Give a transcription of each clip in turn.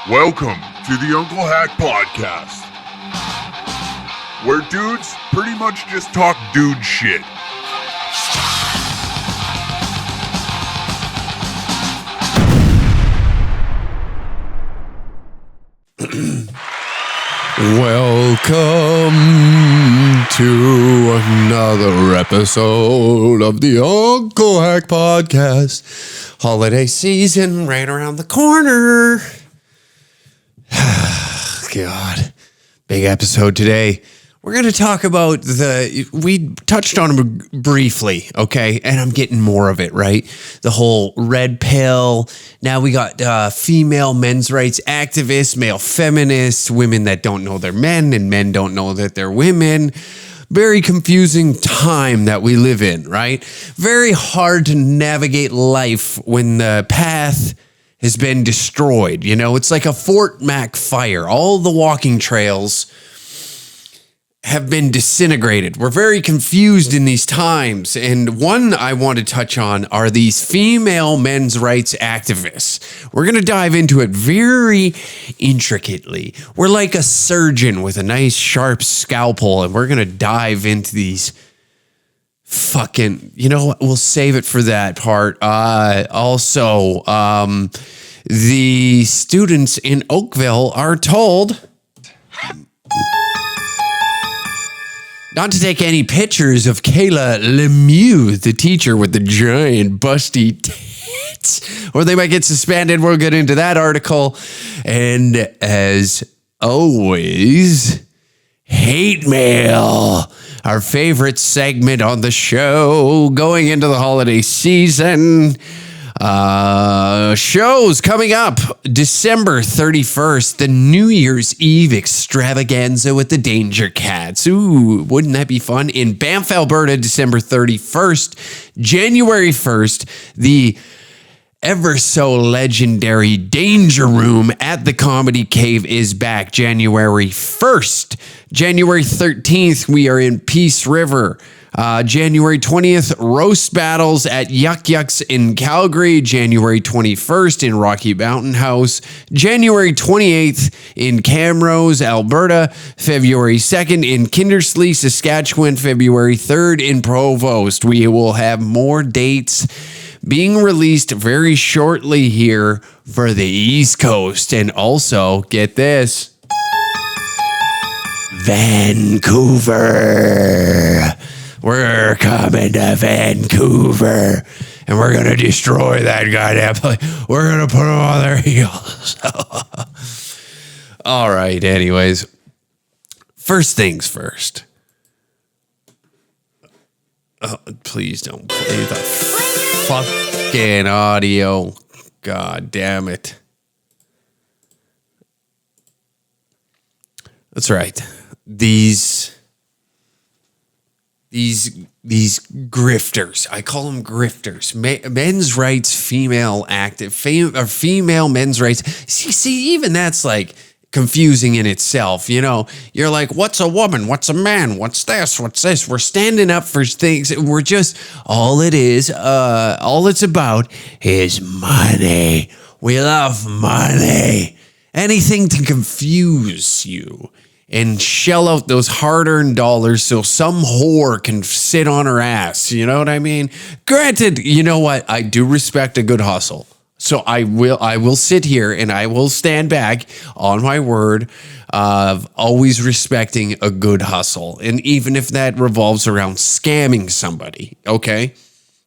Welcome to the Unclehack Podcast, where dudes pretty much just talk dude shit. Welcome to another episode of the Unclehack Podcast. Holiday season right around the corner. God, big episode today. We're going to talk about we touched on them briefly, okay? And I'm getting more of it, right? The whole red pill. Now we got female men's rights activists, male feminists, women that don't know they're men, and men don't know that they're women. Very confusing time that we live in, right? Very hard to navigate life when the path has been destroyed. You know, it's like a Fort Mac fire. All the walking trails have been disintegrated. We're very confused in these times. And one I want to touch on are these female men's rights activists. We're going to dive into it very intricately. We're like a surgeon with a nice sharp scalpel, and we're going to dive into these fucking, you know what? We'll save it for that part. Also, the students in Oakville are told not to take any pictures of Kayla Lemieux, the teacher with the giant busty tits, or they might get suspended. We'll get into that article. And as always, hate mail, our favorite segment on the show going into the holiday season. Shows coming up December 31st, the New Year's Eve extravaganza with the Danger Cats. Ooh, wouldn't that be fun? In Banff, Alberta, December 31st. January 1st, the ever so legendary Danger Room at the Comedy Cave is back January 1st. January 13th, we are in Peace River. January 20th, roast battles at Yuck Yucks in Calgary. January 21st in Rocky Mountain House. January 28th in Camrose, Alberta. February 2nd in Kindersley, Saskatchewan. February 3rd in Provost. We will have more dates being released very shortly here for the East Coast. And also, get this, Vancouver. We're coming to Vancouver, and we're going to destroy that goddamn place. We're going to put them on their heels. All right, anyways. First things first. Oh, please don't play the fucking audio. God damn it. That's right. These grifters, I call them grifters, men's rights, female men's rights. See, even that's like confusing in itself. You know, you're like, what's a woman? What's a man? What's this? What's this? We're standing up for things. We're just, all it's about is money. We love money. Anything to confuse you and shell out those hard-earned dollars so some whore can sit on her ass. You know what I mean? Granted, you know what? I do respect a good hustle. So I will sit here and I will stand back on my word of always respecting a good hustle. And even if that revolves around scamming somebody, okay?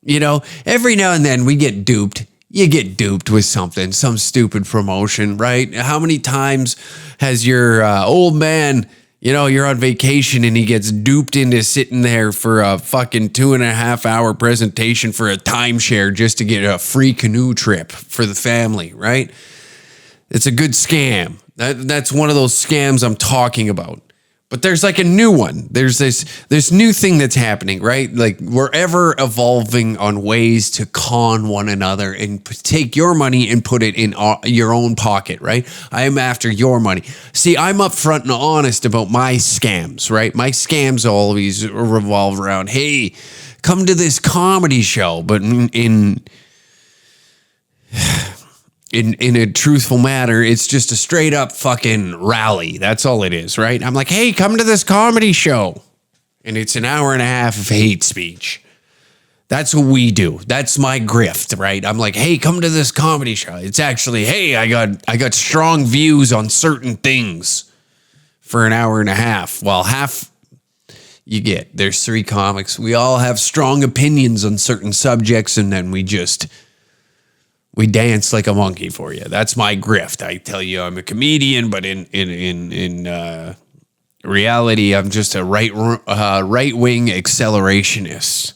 You know, every now and then we get duped. You get duped with something, some stupid promotion, right? How many times has your old man, you know, you're on vacation and he gets duped into sitting there for a fucking 2.5 hour presentation for a timeshare just to get a free canoe trip for the family, right? It's a good scam. That's one of those scams I'm talking about. But there's like a new one. There's this new thing that's happening, right? Like we're ever evolving on ways to con one another and take your money and put it in your own pocket, right? I am after your money. See, I'm upfront and honest about my scams, right? My scams always revolve around, hey, come to this comedy show, but in in a truthful matter, it's just a straight up fucking rally. That's all it is, right? I'm like, hey, come to this comedy show. And it's an hour and a half of hate speech. That's what we do. That's my grift, right? I'm like, hey, come to this comedy show. It's actually, hey, I got strong views on certain things for an hour and a half. Well, half you get. There's 3 comics. We all have strong opinions on certain subjects, and then we dance like a monkey for you. That's my grift. I tell you, I'm a comedian, but in reality, I'm just a right wing accelerationist.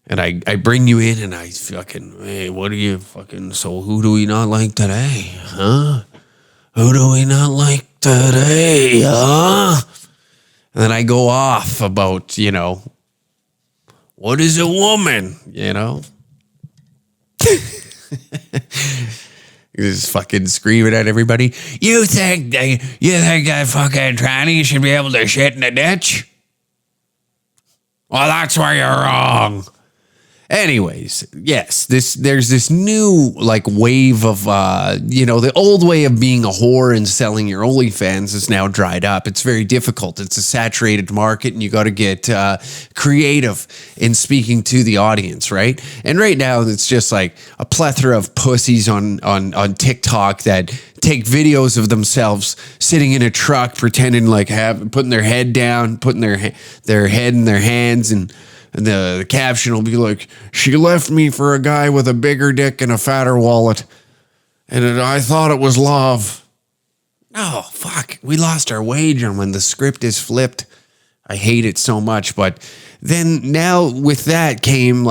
And I bring you in and I fucking, hey, what do you fucking, so who do we not like today? Huh? Who do we not like today? Huh? And then I go off about, what is a woman? Just fucking screaming at everybody. You think that fucking tranny should be able to shit in a ditch? Well, that's where you're wrong. Anyways, yes, there's this new wave of the old way of being a whore and selling your OnlyFans is now dried up. It's very difficult. It's a saturated market, and you got to get creative in speaking to the audience, right? And right now, it's just like a plethora of pussies on TikTok that take videos of themselves sitting in a truck, pretending putting their head down, putting their head in their hands, and the caption will be like, she left me for a guy with a bigger dick and a fatter wallet. And I thought it was love. Oh, fuck. We lost our wager when the script is flipped. I hate it so much. But then now with that came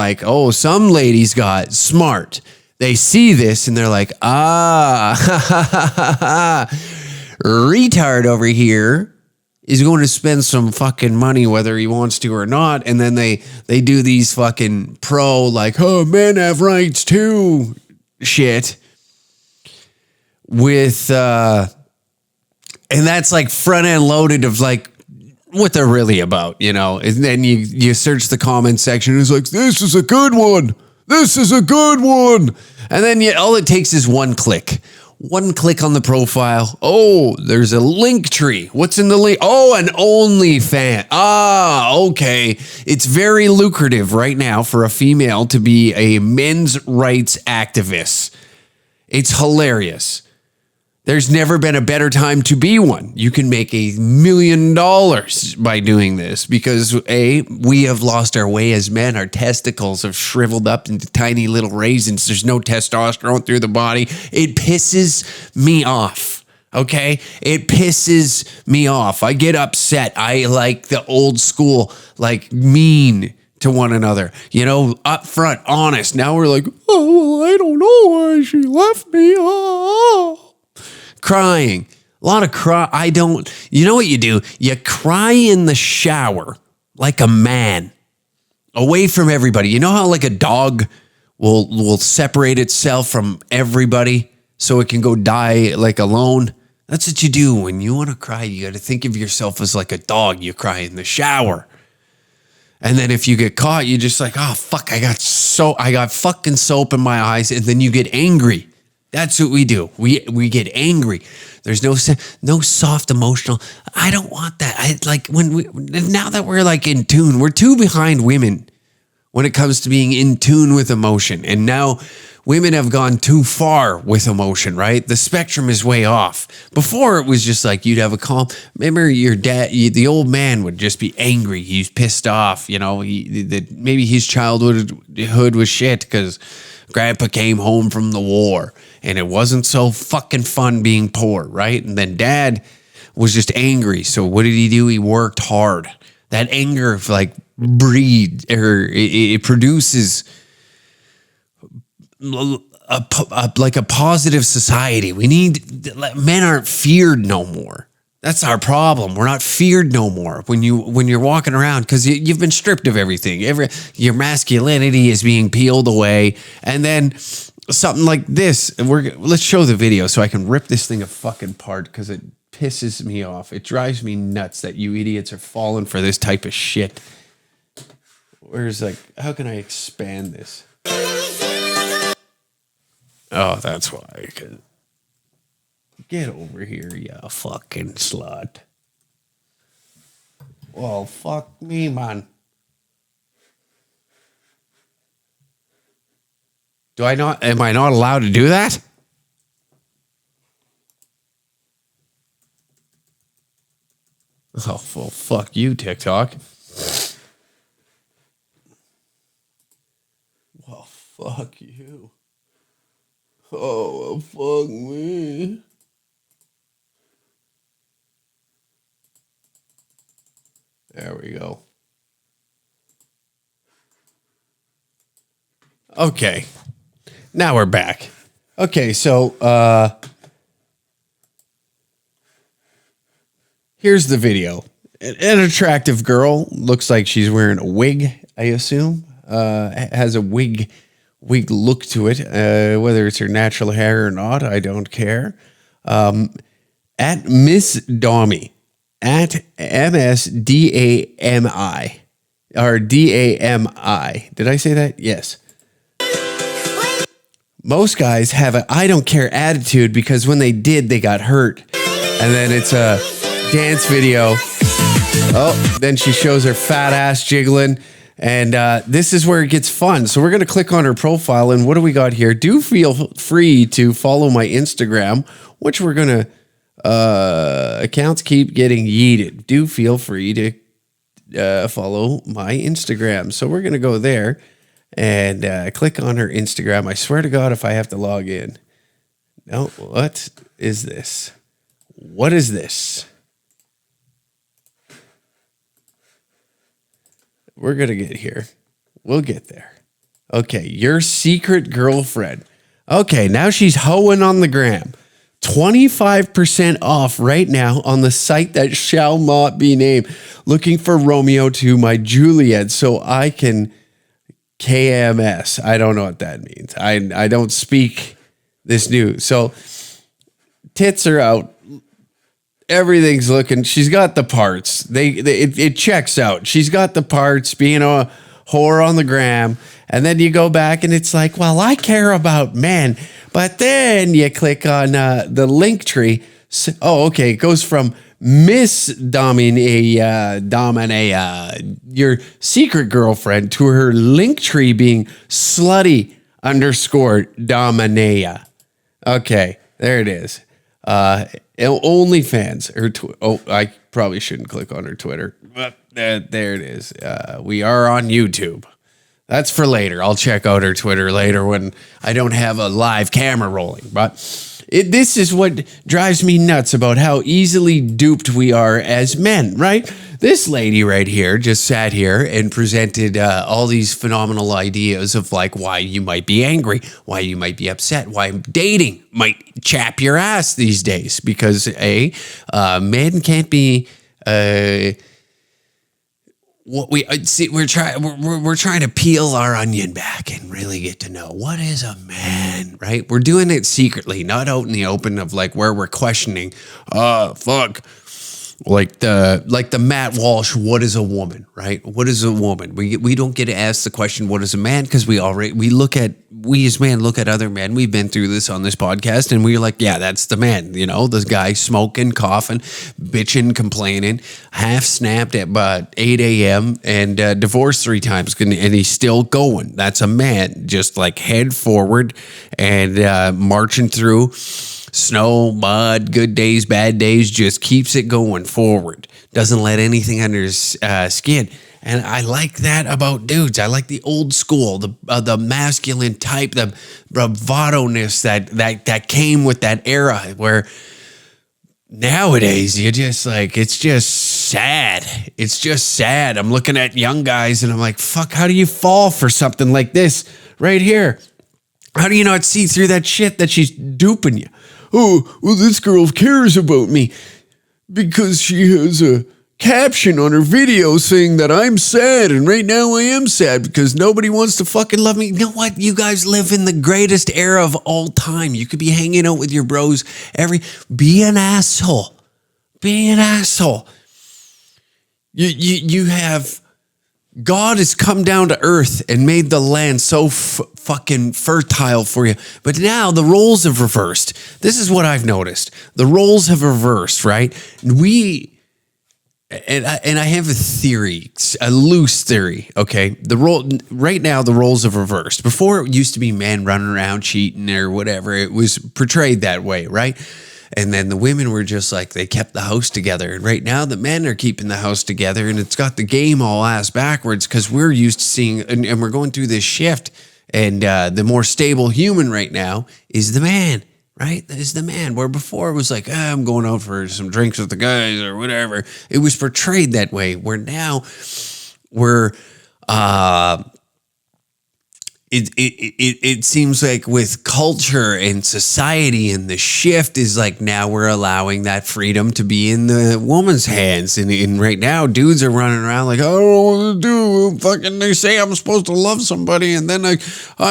some ladies got smart. They see this and they're like, retard over here is going to spend some fucking money whether he wants to or not. And then they do these fucking men have rights too shit with, and that's front end loaded of what they're really about, And then you search the comment section and it's like, this is a good one. This is a good one. And then all it takes is one click. One click on the profile. Oh, there's a link tree. What's in the link? Oh, an OnlyFans. Okay. It's very lucrative right now for a female to be a men's rights activist. It's hilarious. There's never been a better time to be one. You can make $1 million by doing this because we have lost our way as men. Our testicles have shriveled up into tiny little raisins. There's no testosterone through the body. It pisses me off. Okay? It pisses me off. I get upset. I like the old school, mean to one another. Up front, honest. Now we're like, oh, well, I don't know why she left me. Oh. Crying. A lot of cry. You know what you do? You cry in the shower like a man, away from everybody. You know how a dog will separate itself from everybody so it can go die alone? That's what you do when you want to cry. You got to think of yourself as like a dog. You cry in the shower. And then if you get caught, you're just like, oh, fuck, I got fucking soap in my eyes. And then you get angry. That's what we do. We get angry. There's no soft emotional. I don't want that. Now that we're in tune, we're too behind women when it comes to being in tune with emotion. And now women have gone too far with emotion, right? The spectrum is way off. Before it was just you'd have a calm. Remember your dad, the old man would just be angry. He's pissed off. Maybe his childhood was shit because grandpa came home from the war. And it wasn't so fucking fun being poor, right? And then dad was just angry. So what did he do? He worked hard. That anger it produces a positive society. Men aren't feared no more. That's our problem. We're not feared no more when you're walking around because you've been stripped of everything. Your masculinity is being peeled away, and then something like this. Let's show the video so I can rip this thing a fucking apart because it pisses me off. It drives me nuts that you idiots are falling for this type of shit. How can I expand this? Oh, that's why. Get over here, you fucking slut. Well, fuck me, man. Am I not allowed to do that? Oh, well, fuck you, TikTok. Well, fuck you. Oh, well, fuck me. There we go. Okay. Now we're back. Okay, so here's the video. An attractive girl, looks like she's wearing a wig, I assume. Has a wig look to it. Whether it's her natural hair or not, I don't care. At Miss Dami, at MSDAMI, or DAMI. Did I say that? Yes. Most guys have a I don't care attitude because when they did, they got hurt. And then it's a dance video. Oh, then she shows her fat ass jiggling. And this is where it gets fun. So we're going to click on her profile. And what do we got here? Do feel free to follow my Instagram, which we're going to, accounts keep getting yeeted. Do feel free to follow my Instagram. So we're going to go there and click on her Instagram. I swear to God, if I have to log in. No, what is this? What is this? We're going to get here. We'll get there. Okay, your secret girlfriend. Okay, now she's hoeing on the gram. 25% off right now on the site that shall not be named. Looking for Romeo to my Juliet so I can KMS. I don't know what that means. I don't speak this new. So tits are out. Everything's looking. She's got the parts. It checks out. She's got the parts. Being a whore on the gram, and then you go back and it's like, well, I care about men. But then you click on the link tree. Oh, okay. It goes from Miss Dominea, your secret girlfriend, to her link tree being slutty _ Dominea. Okay, there it is. OnlyFans. I probably shouldn't click on her Twitter, but there it is. We are on YouTube. That's for later. I'll check out her Twitter later when I don't have a live camera rolling. But this is what drives me nuts about how easily duped we are as men, right? This lady right here just sat here and presented all these phenomenal ideas of like why you might be angry, why you might be upset, why dating might chap your ass these days because men can't be what we see. We're trying to peel our onion back and really get to know what is a man, right? We're doing it secretly, not out in the open of like where we're questioning. Fuck. Like the Matt Walsh, what is a woman, right? What is a woman? We don't get to ask the question, what is a man? Because we as men look at other men. We've been through this on this podcast, and we're like, yeah, that's the man. You know, this guy smoking, coughing, bitching, complaining, half snapped at about 8 a.m. and divorced 3 times, and he's still going. That's a man, just like head forward and marching through snow, mud, good days, bad days, just keeps it going forward. Doesn't let anything under his skin. And I like that about dudes. I like the old school, the masculine type, the bravado-ness that came with that era where nowadays you just like, it's just sad. It's just sad. I'm looking at young guys and I'm like, fuck, how do you fall for something like this right here? How do you not see through that shit that she's duping you? Oh, well, this girl cares about me because she has a caption on her video saying that I'm sad, and right now I am sad because nobody wants to fucking love me. You know what? You guys live in the greatest era of all time. You could be hanging out with your bros be an asshole. Be an asshole. You have God has come down to earth and made the land so fucking fertile for you. But now the roles have reversed. This is what I've noticed. The roles have reversed, right? And I have a theory, a loose theory, okay? Right now, the roles have reversed. Before, it used to be men running around cheating or whatever. It was portrayed that way, right? And then the women were just like, they kept the house together. And right now, the men are keeping the house together, and it's got the game all ass backwards because we're used to seeing, and we're going through this shift. And the more stable human right now is the man, right? Is the man. Where before it was like, I'm going out for some drinks with the guys or whatever. It was portrayed that way. Where now we're, It seems like with culture and society, and the shift is like now we're allowing that freedom to be in the woman's hands. And right now, dudes are running around like, I don't know what to do. Fucking, they say I'm supposed to love somebody, and then I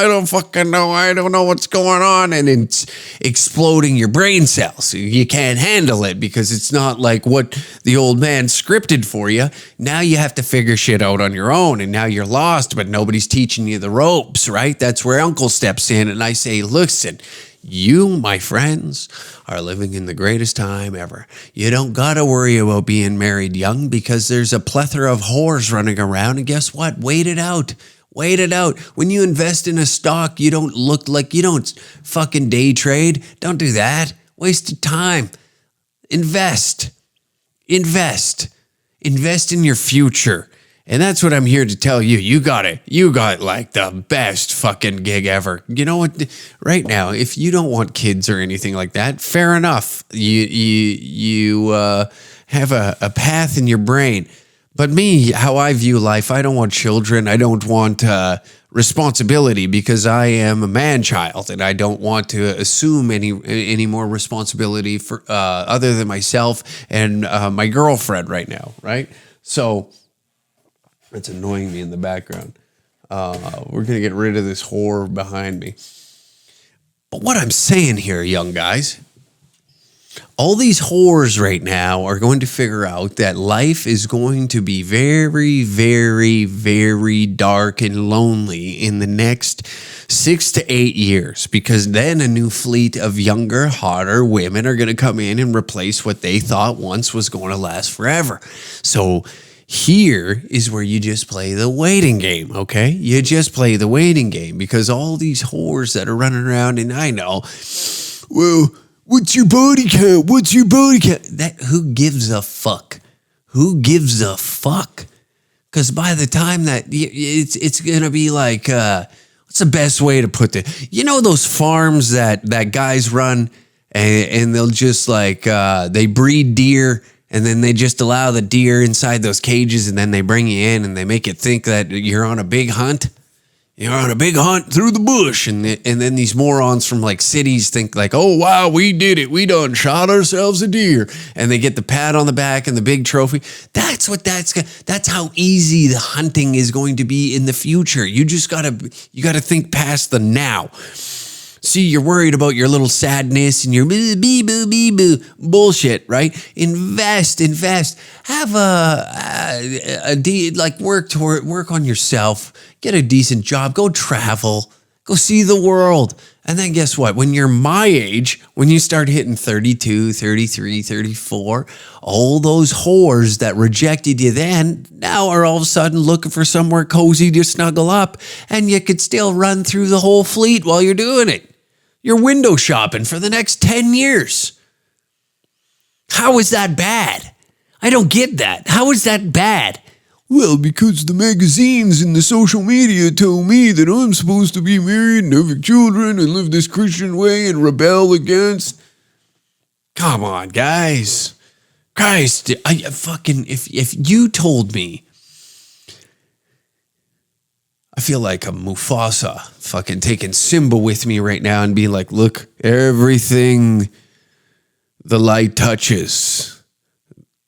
don't fucking know. I don't know what's going on, and it's exploding your brain cells. You can't handle it because it's not like what the old man scripted for you. Now you have to figure shit out on your own, and now you're lost, but nobody's teaching you the ropes. Right? That's where Uncle steps in, and I say, listen, you, my friends, are living in the greatest time ever. You don't got to worry about being married young because there's a plethora of whores running around, and guess what? Wait it out. Wait it out. When you invest in a stock, you don't look like, you don't fucking day trade. Don't do that. Waste of time. Invest in your future. And that's what I'm here to tell you. You got it. You got like the best fucking gig ever. You know what? Right now, if you don't want kids or anything like that, fair enough. You have a path in your brain. But me, how I view life, I don't want children. I don't want responsibility because I am a man-child, and I don't want to assume any more responsibility for other than myself and my girlfriend right now, right? So it's annoying me in the background. We're going to get rid of this whore behind me. But what I'm saying here, young guys, all these whores right now are going to figure out that life is going to be very, very, very dark and lonely in the next 6 to 8 years, because then a new fleet of younger, hotter women are going to come in and replace what they thought once was going to last forever. So here is where you just play the waiting game, okay? You just play the waiting game because all these whores that are running around, and I know, well, what's your body count? What's your body count? That, who gives a fuck? Who gives a fuck? Because by the time that it's gonna be like, what's the best way to put it? You know those farms that guys run, and they'll just like they breed deer. And then they just allow the deer inside those cages, and then they bring you in and they make it think that you're on a big hunt. You're on a big hunt through the bush. And then these morons from like cities think like, oh, wow, we did it. We done shot ourselves a deer. And they get the pat on the back and the big trophy. That's how easy the hunting is going to be in the future. You just gotta think past the now. See, you're worried about your little sadness and your boo bullshit, right? Invest. Have work on yourself. Get a decent job. Go travel. Go see the world. And then guess what? When you're my age, when you start hitting 32, 33, 34, all those whores that rejected you then now are all of a sudden looking for somewhere cozy to snuggle up, and you could still run through the whole fleet while you're doing it. You're window shopping for the next 10 years. How is that bad? I don't get that. How is that bad? Well, because the magazines and the social media tell me that I'm supposed to be married and having children and live this Christian way and rebel against. Come on, guys. Christ, if you told me, I feel like a Mufasa fucking taking Simba with me right now and being like, look, everything the light touches,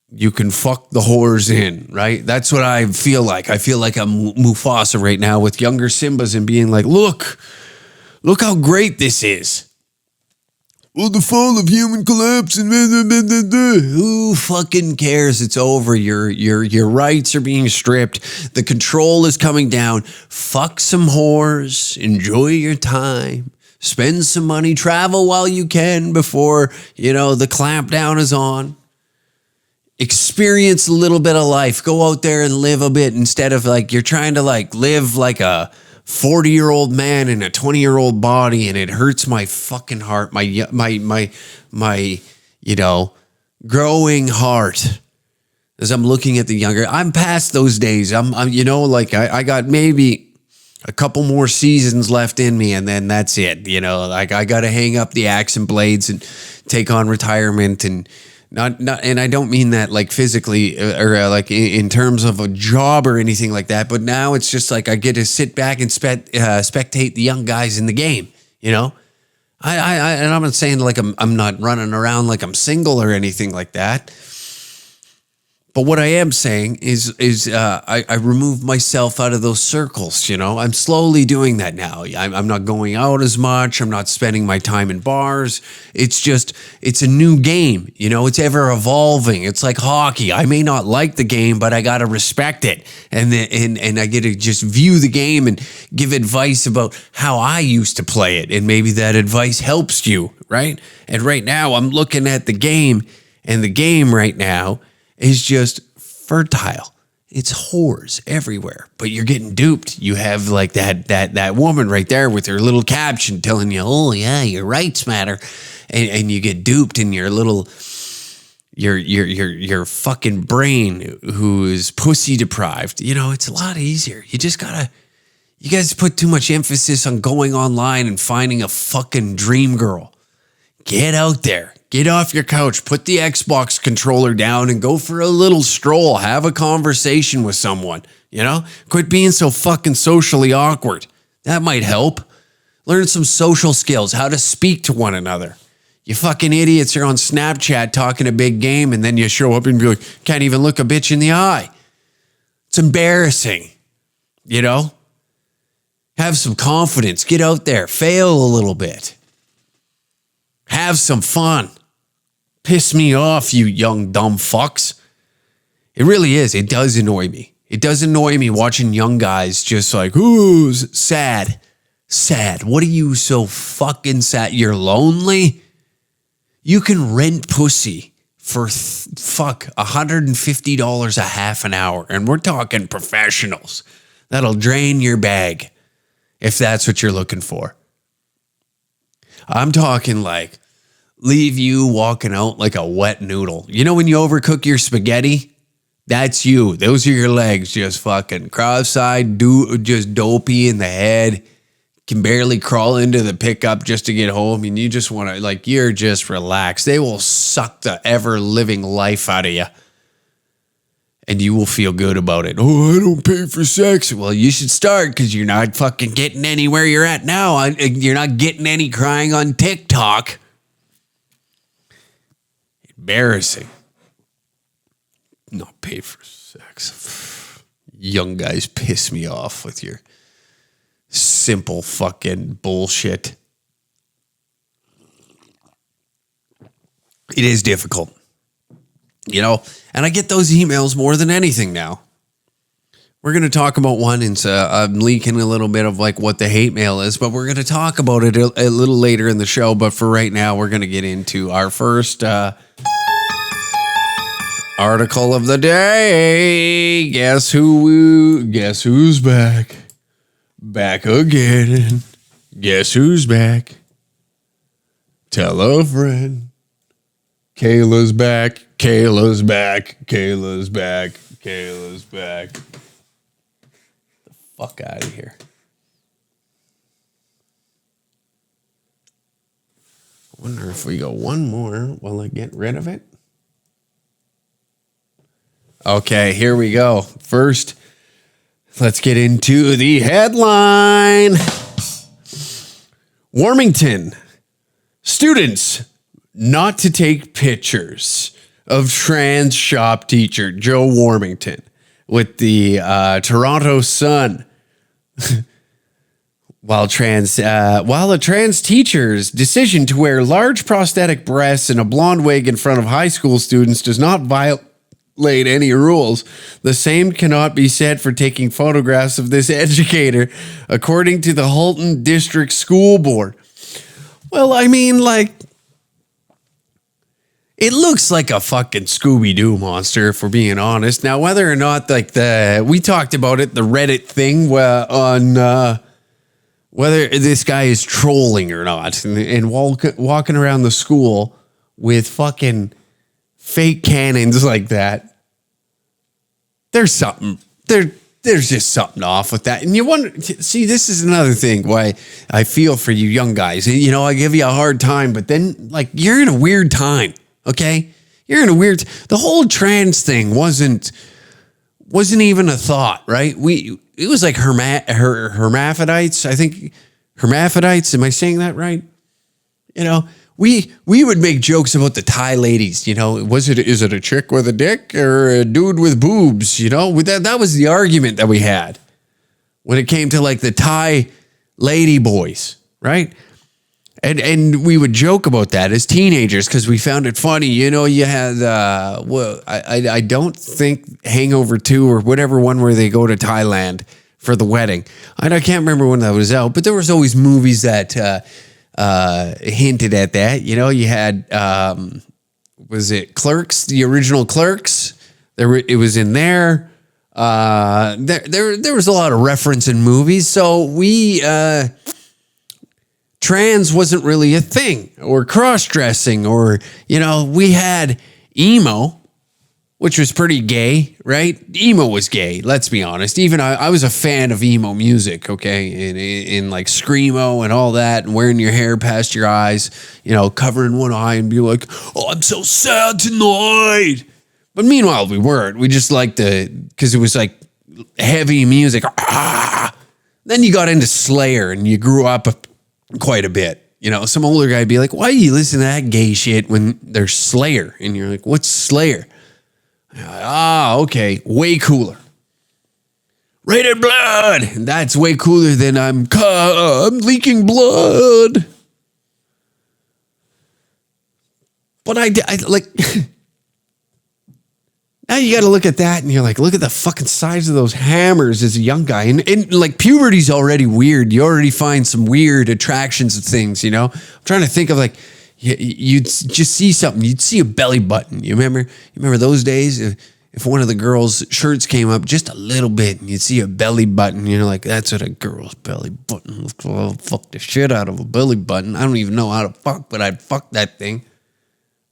you can fuck the whores in, right? That's what I feel like. I feel like I'm Mufasa right now with younger Simbas and being like, look how great this is. Oh, the fall of human collapse and who fucking cares? It's over. Your rights are being stripped. The control is coming down. Fuck some whores. Enjoy your time. Spend some money. Travel while you can before, the clampdown is on. Experience a little bit of life. Go out there and live a bit instead of you're trying to live like a 40-year-old man in a 20-year-old body, and it hurts my fucking heart, my growing heart as I'm looking at the younger. I'm past those days. I got maybe a couple more seasons left in me, and then that's it. I got to hang up the axe and blades and take on retirement, and not, and I don't mean that physically or in terms of a job or anything like that. But now it's just I get to sit back and spectate the young guys in the game. And I'm not saying I'm not running around like I'm single or anything like that. But what I am saying is I remove myself out of those circles. I'm slowly doing that now. I'm not going out as much. I'm not spending my time in bars. It's a new game. It's ever evolving. It's like hockey. I may not like the game, but I got to respect it. And I get to just view the game and give advice about how I used to play it. And maybe that advice helps you, right? And right now I'm looking at the game, and the game right now is just fertile. It's whores everywhere, but you're getting duped. You have that woman right there with her little caption telling you, oh yeah, your rights matter. And you get duped in your little, your fucking brain who is pussy deprived. It's a lot easier. You guys put too much emphasis on going online and finding a fucking dream girl. Get out there. Get off your couch, put the Xbox controller down and go for a little stroll. Have a conversation with someone, Quit being so fucking socially awkward. That might help. Learn some social skills, how to speak to one another. You fucking idiots are on Snapchat talking a big game, and then you show up and be like, can't even look a bitch in the eye. It's embarrassing, Have some confidence. Get out there. Fail a little bit. Have some fun. Piss me off, you young dumb fucks. It really is. It does annoy me. It does annoy me watching young guys just ooh, sad. Sad. What are you so fucking sad? You're lonely? You can rent pussy for $150 a half an hour. And we're talking professionals. That'll drain your bag if that's what you're looking for. I'm talking leave you walking out like a wet noodle. When you overcook your spaghetti? That's you. Those are your legs, just fucking cross-eyed, just dopey in the head. Can barely crawl into the pickup just to get home. And you just want to, you're just relaxed. They will suck the ever-living life out of you. And you will feel good about it. Oh, I don't pay for sex. Well, you should start because you're not fucking getting anywhere you're at now. You're not getting any crying on TikTok. Embarrassing. Not pay for sex. Young guys piss me off with your simple fucking bullshit. It is difficult. And I get those emails more than anything now. We're going to talk about one, and I'm leaking a little bit of what the hate mail is, but we're going to talk about it a little later in the show. But for right now, we're going to get into our first article of the day. Guess who's back? Back again. Guess who's back? Tell a friend. Kayla's back. Kayla's back. Kayla's back. Kayla's back. Get the fuck out of here. I wonder if we go one more, will I get rid of it? Okay, here we go. First, let's get into the headline. Warmington. Students not to take pictures of trans shop teacher Joe Warmington with the Toronto Sun. while a trans teacher's decision to wear large prosthetic breasts and a blonde wig in front of high school students does not violate any rules, the same cannot be said for taking photographs of this educator, according to the Halton District School Board. Well, I mean, like, it looks like a fucking Scooby-Doo monster, if we're being honest. Now, whether or not, like, we talked about it, the Reddit thing on whether this guy is trolling or not, and walking around the school with fucking fake cannons like that. There's something. There's just something off with that. And you wonder, see, this is another thing why I feel for you young guys. You know, I give you a hard time, but then, like, you're in a weird time. Okay, you're in a weird. The whole trans thing wasn't even a thought, right? It was like hermaphrodites. I think hermaphrodites. Am I saying that right? You know, we would make jokes about the Thai ladies. You know, is it a chick with a dick or a dude with boobs? You know, that was the argument that we had when it came to like the Thai lady boys, right? And we would joke about that as teenagers because we found it funny. You know, you had, I don't think Hangover 2 or whatever one where they go to Thailand for the wedding. I can't remember when that was out, but there was always movies that hinted at that. You know, you had, was it Clerks, the original Clerks? It was in there. There was a lot of reference in movies. So trans wasn't really a thing, or cross-dressing, or, you know, we had emo, which was pretty gay, right? Emo was gay, let's be honest. Even I was a fan of emo music, okay? In like screamo and all that, and wearing your hair past your eyes, you know, covering one eye and be like, oh, I'm so sad tonight. But meanwhile, we weren't. We just liked because it was like heavy music. Then you got into Slayer and you grew up quite a bit. You know, some older guy would be like, why do you listen to that gay shit when there's Slayer? And you're like, what's Slayer? Okay, way cooler. Rated blood. And that's way cooler than I'm leaking blood. But I like, now you got to look at that and you're like, look at the fucking size of those hammers as a young guy. And like puberty's already weird. You already find some weird attractions of things, you know? I'm trying to think of like, you'd just see something. You'd see a belly button. You remember those days? If one of the girls' shirts came up just a little bit and you'd see a belly button, you know, like that's what a girl's belly button looks like. I'll fuck the shit out of a belly button. I don't even know how to fuck, but I'd fuck that thing.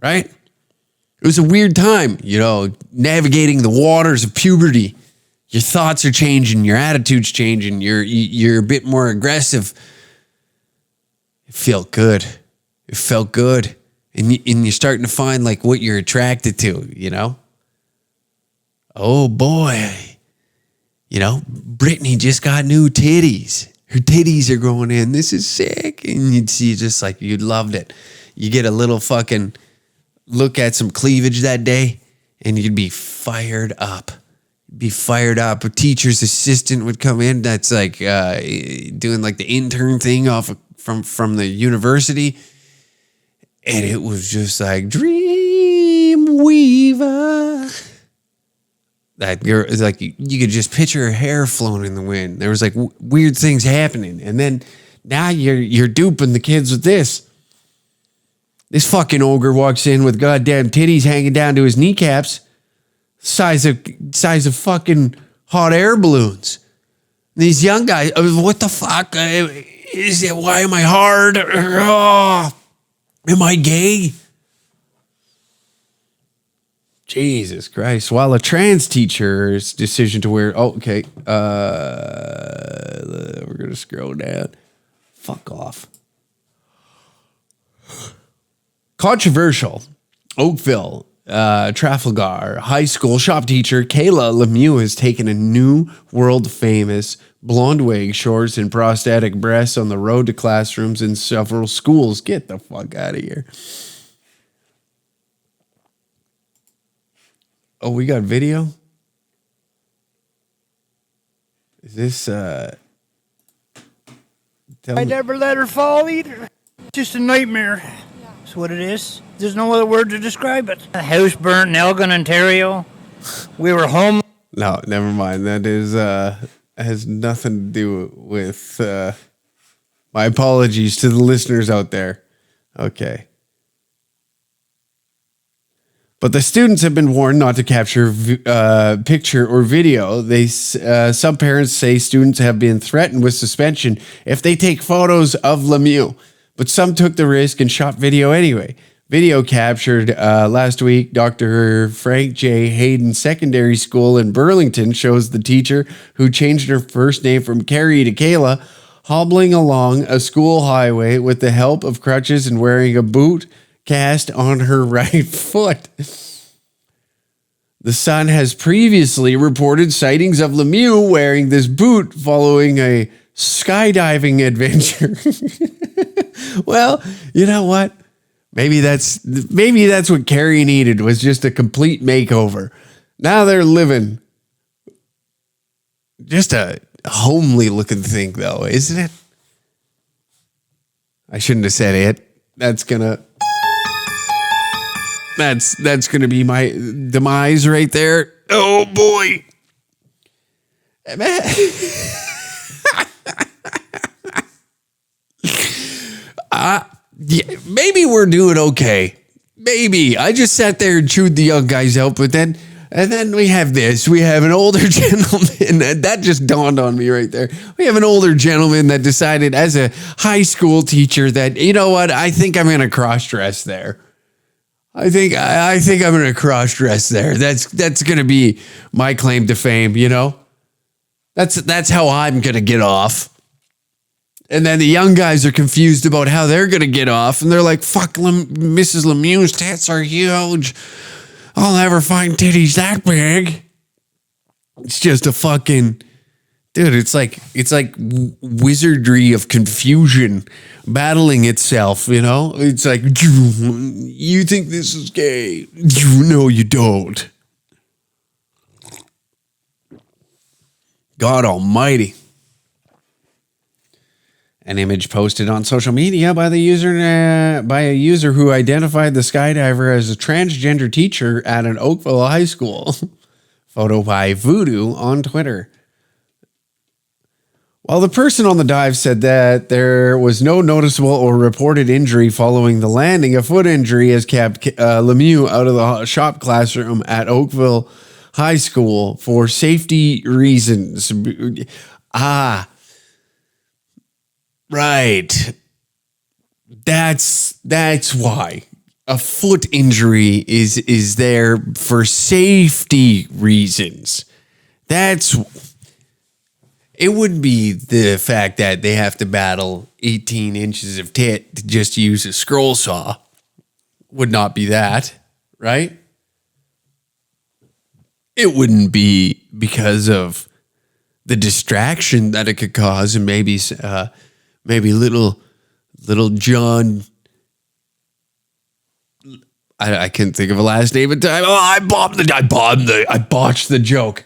Right? It was a weird time, you know, navigating the waters of puberty. Your thoughts are changing, your attitude's changing, you're a bit more aggressive. It felt good. It felt good. And you're starting to find like what you're attracted to, you know? Oh boy. You know, Brittany just got new titties. Her titties are growing in. This is sick. And you'd see just like, you'd loved it. You get a little fucking look at some cleavage that day and you'd be fired up. A teacher's assistant would come in that's like doing like the intern thing from the university, and it was just like dream weaver. That girl is like you could just picture her hair flowing in the wind. There was like weird things happening, and then now you're duping the kids with this. This fucking ogre walks in with goddamn titties hanging down to his kneecaps, size of fucking hot air balloons. These young guys, what the fuck? Is it? Why am I hard? Oh, am I gay? Jesus Christ. While a trans teacher's decision to wear... Oh, okay. We're going to scroll down. Fuck off. Controversial. Oakville, Trafalgar High School shop teacher Kayla Lemieux has taken a new world-famous blonde wig, shorts, and prosthetic breasts on the road to classrooms in several schools. Get the fuck out of here. Oh, we got video? Is this, I never let her fall either. Just a nightmare. That's what it is. There's no other word to describe it. A house burnt in Elgin, Ontario. We were home. No, never mind. That is has nothing to do with my apologies to the listeners out there. Okay. But the students have been warned not to capture picture or video. Some parents say students have been threatened with suspension if they take photos of Lemieux. But some took the risk and shot video anyway. Video captured last week, Dr. Frank J. Hayden Secondary School in Burlington shows the teacher who changed her first name from Carrie to Kayla hobbling along a school highway with the help of crutches and wearing a boot cast on her right foot. The Sun has previously reported sightings of Lemieux wearing this boot following a skydiving adventure. Well, you know what? Maybe that's what Carrie needed, was just a complete makeover. Now they're living just a homely looking thing, though, isn't it? I shouldn't have said it. That's gonna be my demise right there. Oh boy. Yeah, maybe we're doing okay. Maybe. I just sat there and chewed the young guys out, but then we have this. We have an older gentleman. That just dawned on me right there. We have an older gentleman that decided as a high school teacher that, you know what, I think I'm going to cross-dress there. I think I'm going to cross-dress there. That's going to be my claim to fame, you know? That's how I'm going to get off. And then the young guys are confused about how they're going to get off. And they're like, fuck, Mrs. Lemieux's tits are huge. I'll never find titties that big. It's just a fucking... Dude, it's like wizardry of confusion battling itself, you know? It's like, you think this is gay. No, you don't. God almighty. An image posted on social media by a user who identified the skydiver as a transgender teacher at an Oakville high school. Photo by Voodoo on Twitter. While the person on the dive said that there was no noticeable or reported injury following the landing, a foot injury has kept Lemieux out of the shop classroom at Oakville High School for safety reasons. Right. That's why a foot injury is there for safety reasons. It would be the fact that they have to battle 18 inches of tit to just use a scroll saw. Would not be that, right? It wouldn't be because of the distraction that it could cause, and maybe little John. I can't think of a last name in time. Oh, I botched the joke.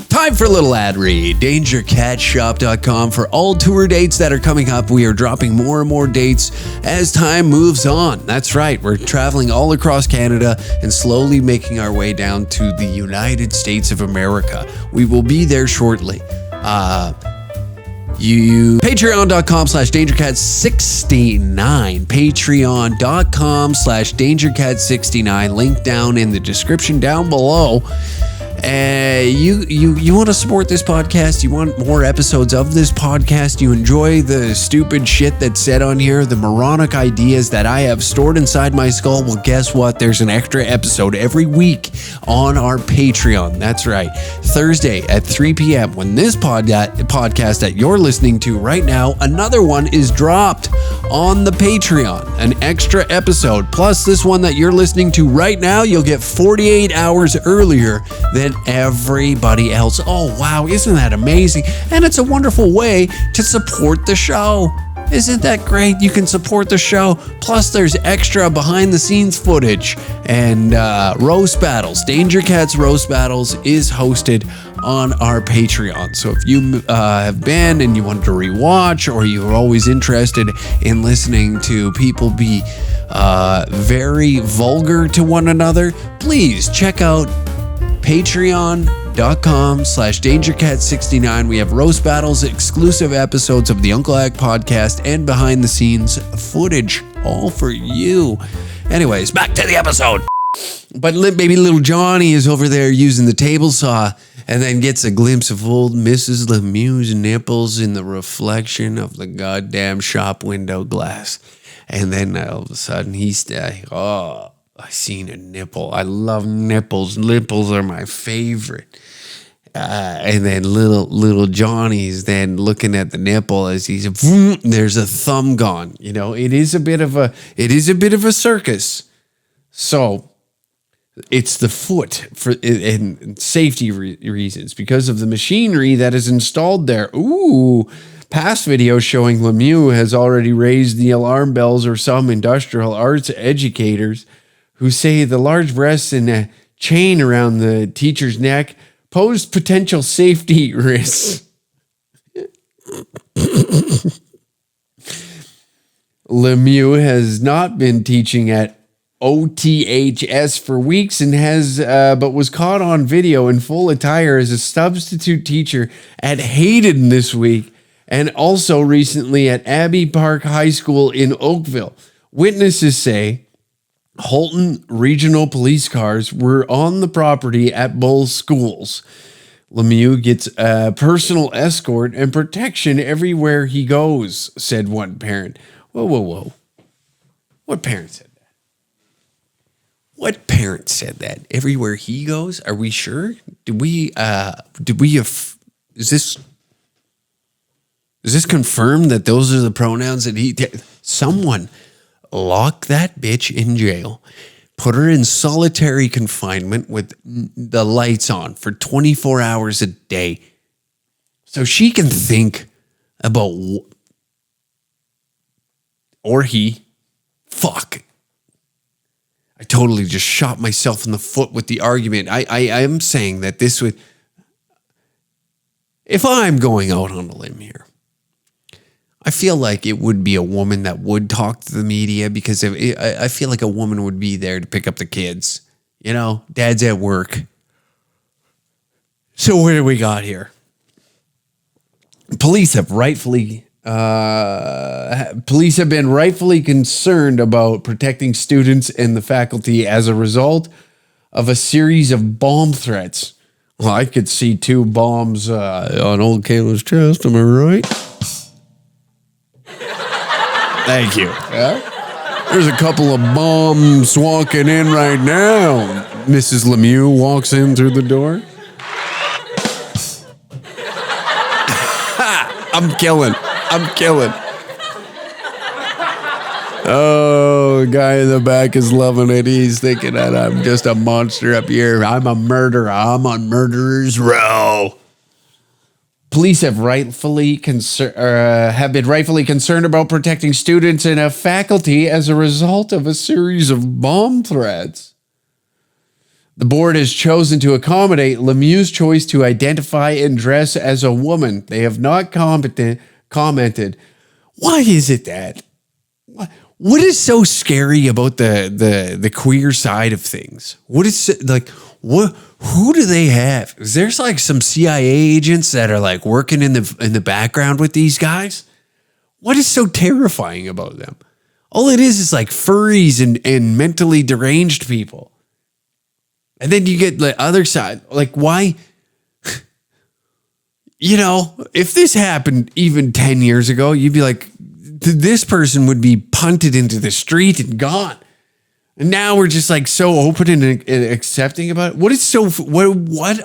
Time for a little ad read. DangerCatShop.com for all tour dates that are coming up. We are dropping more and more dates as time moves on. That's right. We're traveling all across Canada and slowly making our way down to the United States of America. We will be there shortly. Patreon.com/DangerCat69. Patreon.com/DangerCat69. Link down in the description down below. You want to support this podcast? You want more episodes of this podcast? You enjoy the stupid shit that's said on here, the moronic ideas that I have stored inside my skull? Well, guess what? There's an extra episode every week on our Patreon. That's right. Thursday at 3 p.m. when this podcast that you're listening to right now, another one is dropped on the Patreon. An extra episode. Plus this one that you're listening to right now, you'll get 48 hours earlier than everybody else. Oh, wow. Isn't that amazing? And it's a wonderful way to support the show. Isn't that great? You can support the show. Plus, there's extra behind the scenes footage and roast battles. Danger Cat's Roast Battles is hosted on our Patreon. So if you have been and you wanted to rewatch, or you're always interested in listening to people be very vulgar to one another, please check out patreon.com/dangercat69. We have roast battles, exclusive episodes of the Uncle Hack podcast, and behind the scenes footage, all for you. Anyways, back to the episode. But baby little Johnny is over there using the table saw, and then gets a glimpse of old Mrs. Lemieux's nipples in the reflection of the goddamn shop window glass. And then all of a sudden he's I seen a nipple. I love nipples. Nipples are my favorite. And then little Johnny's then looking at the nipple as there's a thumb gone. You know, it is a bit of a circus. So it's the foot for in safety reasons because of the machinery that is installed there. Ooh. Past videos showing Lemieux has already raised the alarm bells, or some industrial arts educators who say the large breasts and a chain around the teacher's neck posed potential safety risks. Lemieux has not been teaching at OTHS for weeks and but was caught on video in full attire as a substitute teacher at Hayden this week, and also recently at Abbey Park High School in Oakville. Witnesses say Holton Regional Police cars were on the property at both schools. Lemieux gets a personal escort and protection everywhere he goes, said one parent. Whoa. What parent said that? What parent said that? Everywhere he goes? Are we sure? Is this confirmed that those are the pronouns that someone lock that bitch in jail, put her in solitary confinement with the lights on for 24 hours a day so she can think about, or he, fuck. I totally just shot myself in the foot with the argument. I am saying that this would, if I'm going out on a limb here, I feel like it would be a woman that would talk to the media, because I feel like a woman would be there to pick up the kids. You know, dad's at work. So what do we got here? Police have been rightfully concerned about protecting students and the faculty as a result of a series of bomb threats. Well, I could see 2 bombs on old Kayla's chest. Am I right? Thank you. Yeah? There's a couple of bombs walking in right now. Mrs. Lemieux walks in through the door. I'm killing. Oh, the guy in the back is loving it. He's thinking that I'm just a monster up here. I'm a murderer. I'm on murderer's row. Police have been rightfully concerned about protecting students and faculty as a result of a series of bomb threats. The board has chosen to accommodate Lemieux's choice to identify and dress as a woman. They have not commented. Why is it that? What is so scary about the queer side of things? What is like? Who do they have? Is there's like some CIA agents that are like working in the background with these guys? What is so terrifying about them? All it is like furries and mentally deranged people. And then you get the other side. Like, why? You know, if this happened even 10 years ago, you'd be like, this person would be punted into the street and gone. And now we're just like so open and accepting about it. What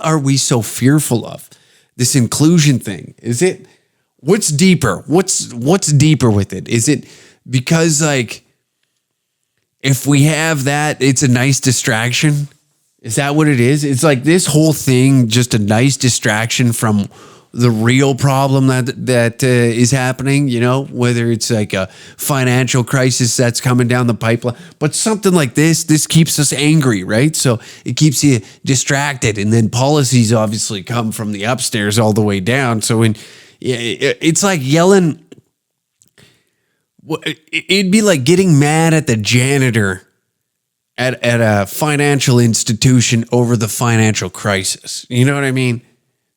are we so fearful of? This inclusion thing. Is it, what's deeper? What's deeper with it? Is it because like, if we have that, it's a nice distraction? Is that what it is? It's like this whole thing, just a nice distraction from the real problem that is happening, you know, whether it's like a financial crisis that's coming down the pipeline, but something like this keeps us angry, right? So it keeps you distracted, and then policies obviously come from the upstairs all the way down. So it's like yelling. It'd be like getting mad at the janitor at a financial institution over the financial crisis. You know what I mean?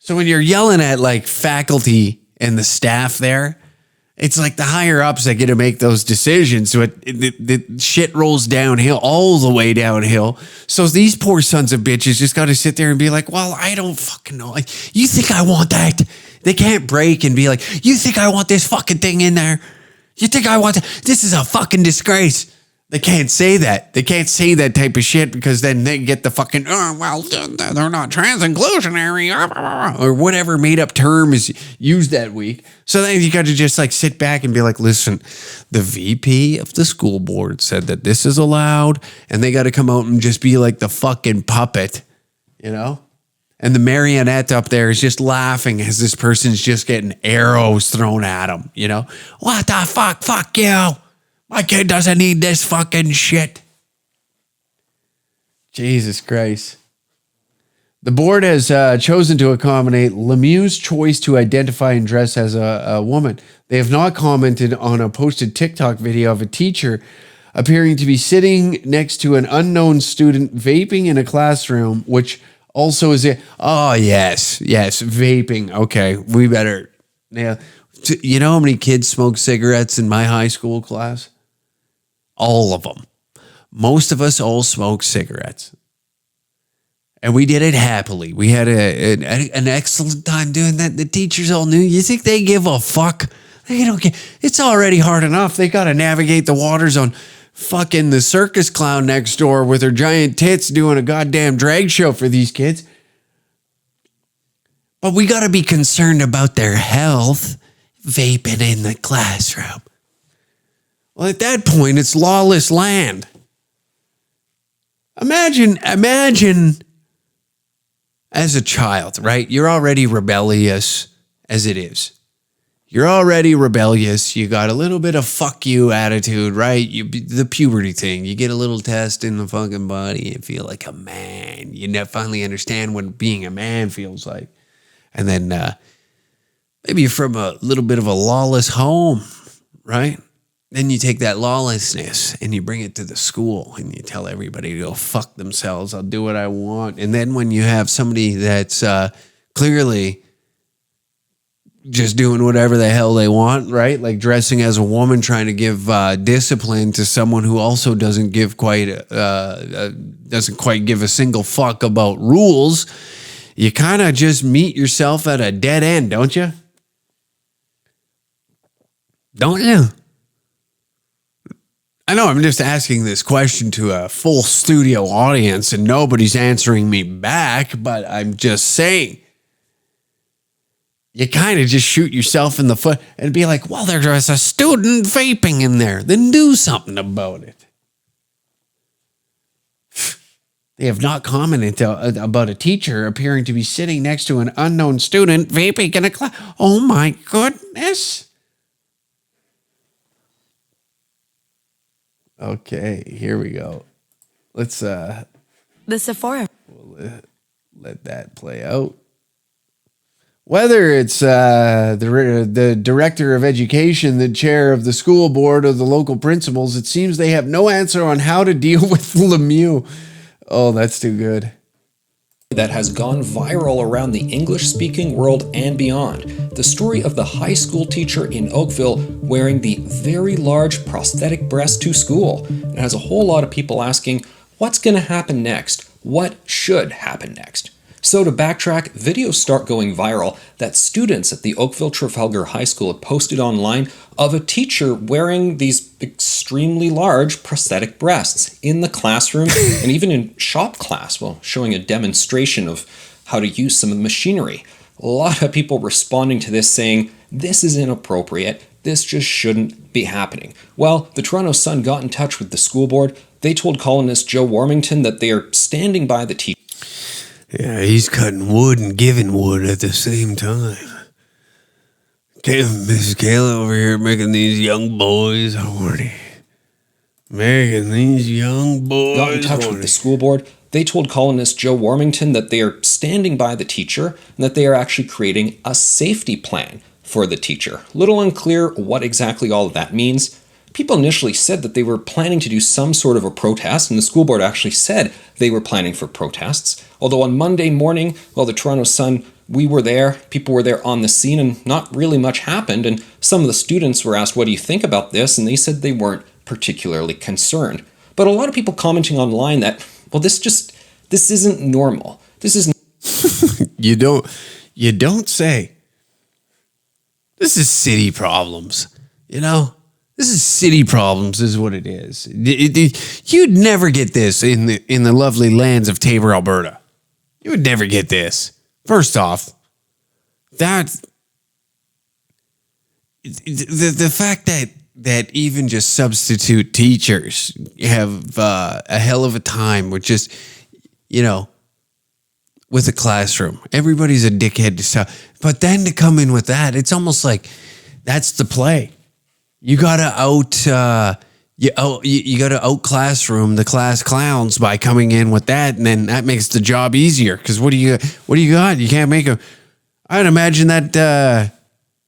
So when you're yelling at like faculty and the staff there, it's like the higher ups that get to make those decisions. So the shit rolls downhill, all the way downhill. So these poor sons of bitches just got to sit there and be like, well, I don't fucking know. Like, you think I want that? They can't break and be like, you think I want this fucking thing in there? You think I want this is a fucking disgrace. They can't say that. They can't say that type of shit because then they get the fucking, they're not trans-inclusionary or whatever made up term is used that week. So then you got to just like sit back and be like, listen, the VP of the school board said that this is allowed, and they got to come out and just be like the fucking puppet, you know? And the marionette up there is just laughing as this person's just getting arrows thrown at him, you know? What the fuck? Fuck you. My kid doesn't need this fucking shit. Jesus Christ. The board has chosen to accommodate Lemieux's choice to identify and dress as a woman. They have not commented on a posted TikTok video of a teacher appearing to be sitting next to an unknown student vaping in a classroom, which also is yes, vaping. Okay, we better. Yeah. You know how many kids smoke cigarettes in my high school class? All of them. Most of us all smoke cigarettes. And we did it happily. We had an excellent time doing that. The teachers all knew. You think they give a fuck? They don't care. It's already hard enough. They got to navigate the waters on fucking the circus clown next door with her giant tits doing a goddamn drag show for these kids. But we got to be concerned about their health, vaping in the classroom. Well, at that point, it's lawless land. Imagine as a child, right? You're already rebellious as it is. You're already rebellious. You got a little bit of fuck you attitude, right? The puberty thing. You get a little test in the fucking body and feel like a man. You finally understand what being a man feels like. And then maybe you're from a little bit of a lawless home, right? Then you take that lawlessness and you bring it to the school and you tell everybody to go fuck themselves. I'll do what I want. And then when you have somebody that's clearly just doing whatever the hell they want, right? Like dressing as a woman, trying to give discipline to someone who also doesn't quite give a single fuck about rules. You kind of just meet yourself at a dead end, don't you? Don't you? I know I'm just asking this question to a full studio audience and nobody's answering me back, but I'm just saying. You kind of just shoot yourself in the foot and be like, well, there's a student vaping in there. Then do something about it. They have not commented about a teacher appearing to be sitting next to an unknown student vaping in a class. Oh my goodness. Okay, here we go. Let's the Sephora. We'll let that play out. Whether it's the director of education, the chair of the school board, or the local principals, it seems they have no answer on how to deal with Lemieux. Oh, that's too good. That has gone viral around the English-speaking world and beyond. The story of the high school teacher in Oakville wearing the very large prosthetic breast to school. It has a whole lot of people asking, what's going to happen next? What should happen next? So to backtrack, videos start going viral that students at the Oakville Trafalgar High School have posted online of a teacher wearing these extremely large prosthetic breasts in the classroom and even in shop class, showing a demonstration of how to use some of the machinery. A lot of people responding to this saying, this is inappropriate, this just shouldn't be happening. Well, the Toronto Sun got in touch with the school board. They told columnist Joe Warmington that they are standing by the teacher. Yeah, he's cutting wood and giving wood at the same time. Miss Kayla over here making these young boys horny. Making these young boys Got in touch with the school board. They told columnist Joe Warmington that they are standing by the teacher and that they are actually creating a safety plan for the teacher. Little unclear what exactly all of that means. People initially said that they were planning to do some sort of a protest, and the school board actually said they were planning for protests. Although on Monday morning, the Toronto Sun, we were there, people were there on the scene, and not really much happened. And some of the students were asked, what do you think about this? And they said they weren't particularly concerned. But a lot of people commenting online that, this isn't normal. This isn't. You don't say. This is city problems, This is city problems, is what it is. You'd never get this in the lovely lands of Tabor, Alberta. You would never get this. First off, the fact that even just substitute teachers have a hell of a time with just, with a classroom. Everybody's a dickhead to stuff. But then to come in with that, it's almost like that's the play. You gotta you gotta out classroom the class clowns by coming in with that, and then that makes the job easier. Because what do you got? You can't make a. I'd imagine that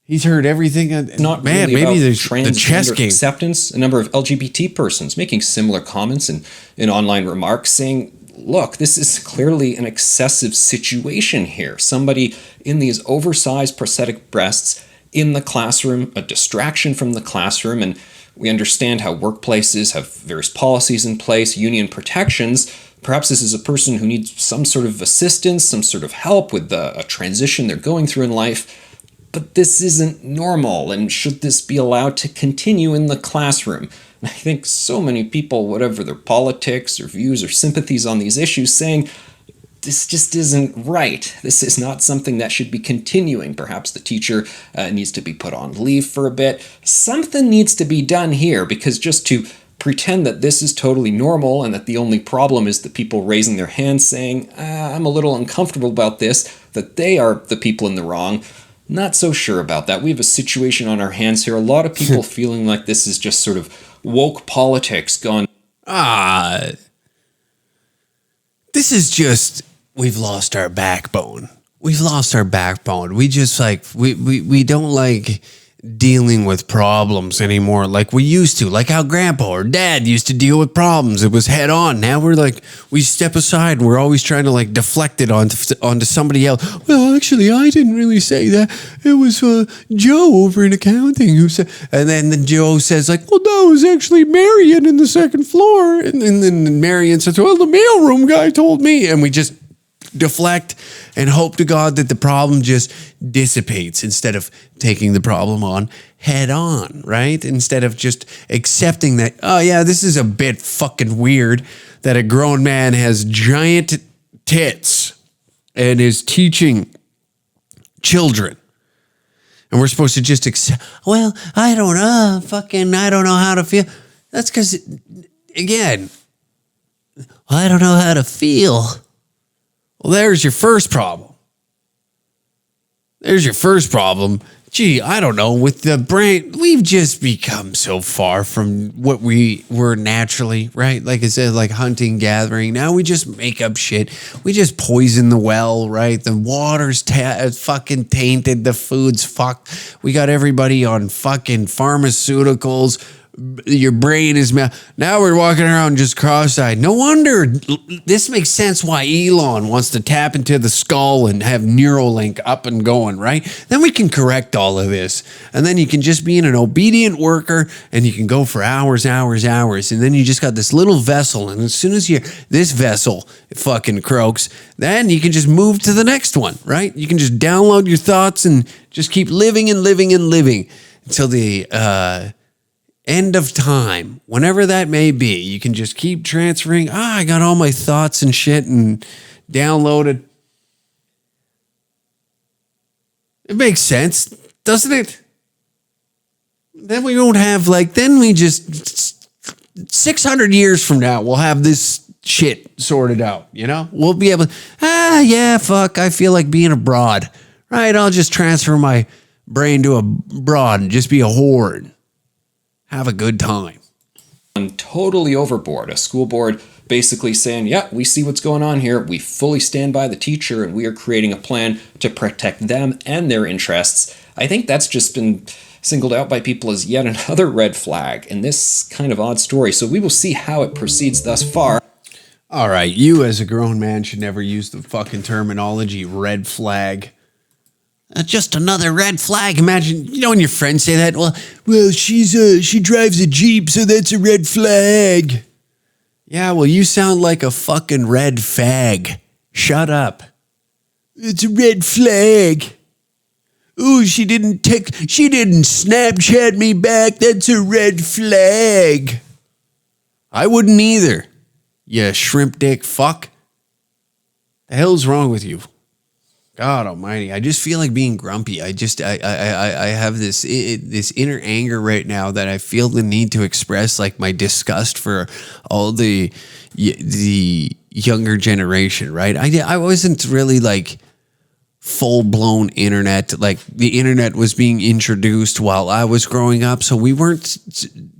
he's heard everything. Not man. really Maybe about there's the chess transgender game. acceptance. A number of LGBT persons making similar comments in online remarks, saying, "Look, this is clearly an excessive situation here. Somebody in these oversized prosthetic breasts." In the classroom, a distraction from the classroom, and we understand how workplaces have various policies in place, union protections. Perhaps this is a person who needs some sort of assistance, some sort of help with a transition they're going through in life. But this isn't normal, and should this be allowed to continue in the classroom? And I think so many people, whatever their politics or views or sympathies on these issues, saying, this just isn't right. This is not something that should be continuing. Perhaps the teacher needs to be put on leave for a bit. Something needs to be done here, because just to pretend that this is totally normal and that the only problem is the people raising their hands saying, I'm a little uncomfortable about this, that they are the people in the wrong. Not so sure about that. We have a situation on our hands here. A lot of people feeling like this is just sort of woke politics gone. This is just, we've lost our backbone. We've lost our backbone. We just we don't like dealing with problems anymore like we used to, like how grandpa or dad used to deal with problems. It was head on. Now we're like, we step aside. We're always trying to like deflect it onto somebody else. Well, actually, I didn't really say that. It was Joe over in accounting who said, and then Joe says like, well, no, it was actually Marion in the second floor. And then Marion says, well, the mailroom guy told me. And we just deflect and hope to God that the problem just dissipates instead of taking the problem on head on, right? Instead of just accepting that, oh yeah, this is a bit fucking weird that a grown man has giant tits and is teaching children. And we're supposed to just accept, well, I don't know, I don't know how to feel. That's because, again, I don't know how to feel. Well, there's your first problem. Gee, I don't know. With the brain, we've just become so far from what we were naturally, right? Like I said, like hunting, gathering. Now we just make up shit. We just poison the well, right? The water's fucking tainted. The food's fucked. We got everybody on fucking pharmaceuticals. Your brain is now we're walking around just cross-eyed. No wonder this makes sense why Elon wants to tap into the skull and have Neuralink up and going, right? Then we can correct all of this, and then you can just be an obedient worker, and you can go for hours, and then you just got this little vessel, and as soon as this vessel fucking croaks, then you can just move to the next one, right? You can just download your thoughts and just keep living until the end of time, whenever that may be. You can just keep transferring. I got all my thoughts and shit and downloaded. It makes sense, doesn't it? Then we won't have then we just 600 years from now, we'll have this shit sorted out, We'll be able to, I feel like being abroad, right? I'll just transfer my brain to a broad and just be a whore and have a good time. Totally overboard. A school board basically saying, yeah, we see what's going on here. We fully stand by the teacher and we are creating a plan to protect them and their interests. I think that's just been singled out by people as yet another red flag in this kind of odd story. So we will see how it proceeds thus far. All right, you as a grown man should never use the fucking terminology red flag. Just another red flag. Imagine, when your friends say that, well, she drives a Jeep, so that's a red flag. Yeah, well, you sound like a fucking red fag. Shut up. It's a red flag. Ooh, she didn't Snapchat me back. That's a red flag. I wouldn't either. You shrimp dick fuck. The hell's wrong with you? God almighty, I just feel like being grumpy. I have this inner anger right now that I feel the need to express, like my disgust for all the younger generation, right? I wasn't really like full-blown internet. Like the internet was being introduced while I was growing up, so we weren't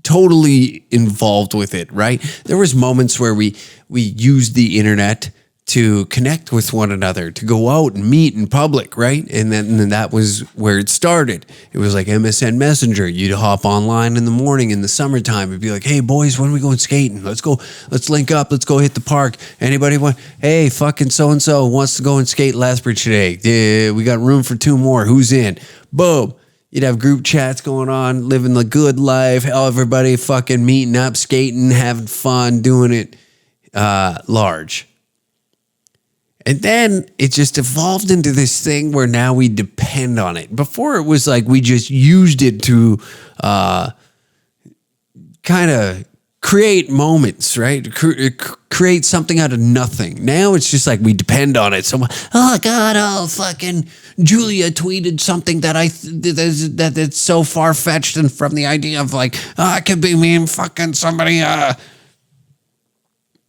totally involved with it, right? There was moments where we used the internet to connect with one another, to go out and meet in public, right? And then that was where it started. It was like MSN Messenger. You'd hop online in the morning in the summertime. It'd be like, hey, boys, when are we going skating? Let's go. Let's link up. Let's go hit the park. Anybody want? Hey, fucking so-and-so wants to go and skate Lethbridge today. We got room for 2 more. Who's in? Boom. You'd have group chats going on, living the good life. Everybody fucking meeting up, skating, having fun, doing it large. And then it just evolved into this thing where now we depend on it. Before it was like we just used it to kind of create moments, right? Create something out of nothing. Now it's just like we depend on it. So, oh God, fucking Julia tweeted something that that's so far-fetched and from the idea of like, it could be me and fucking somebody.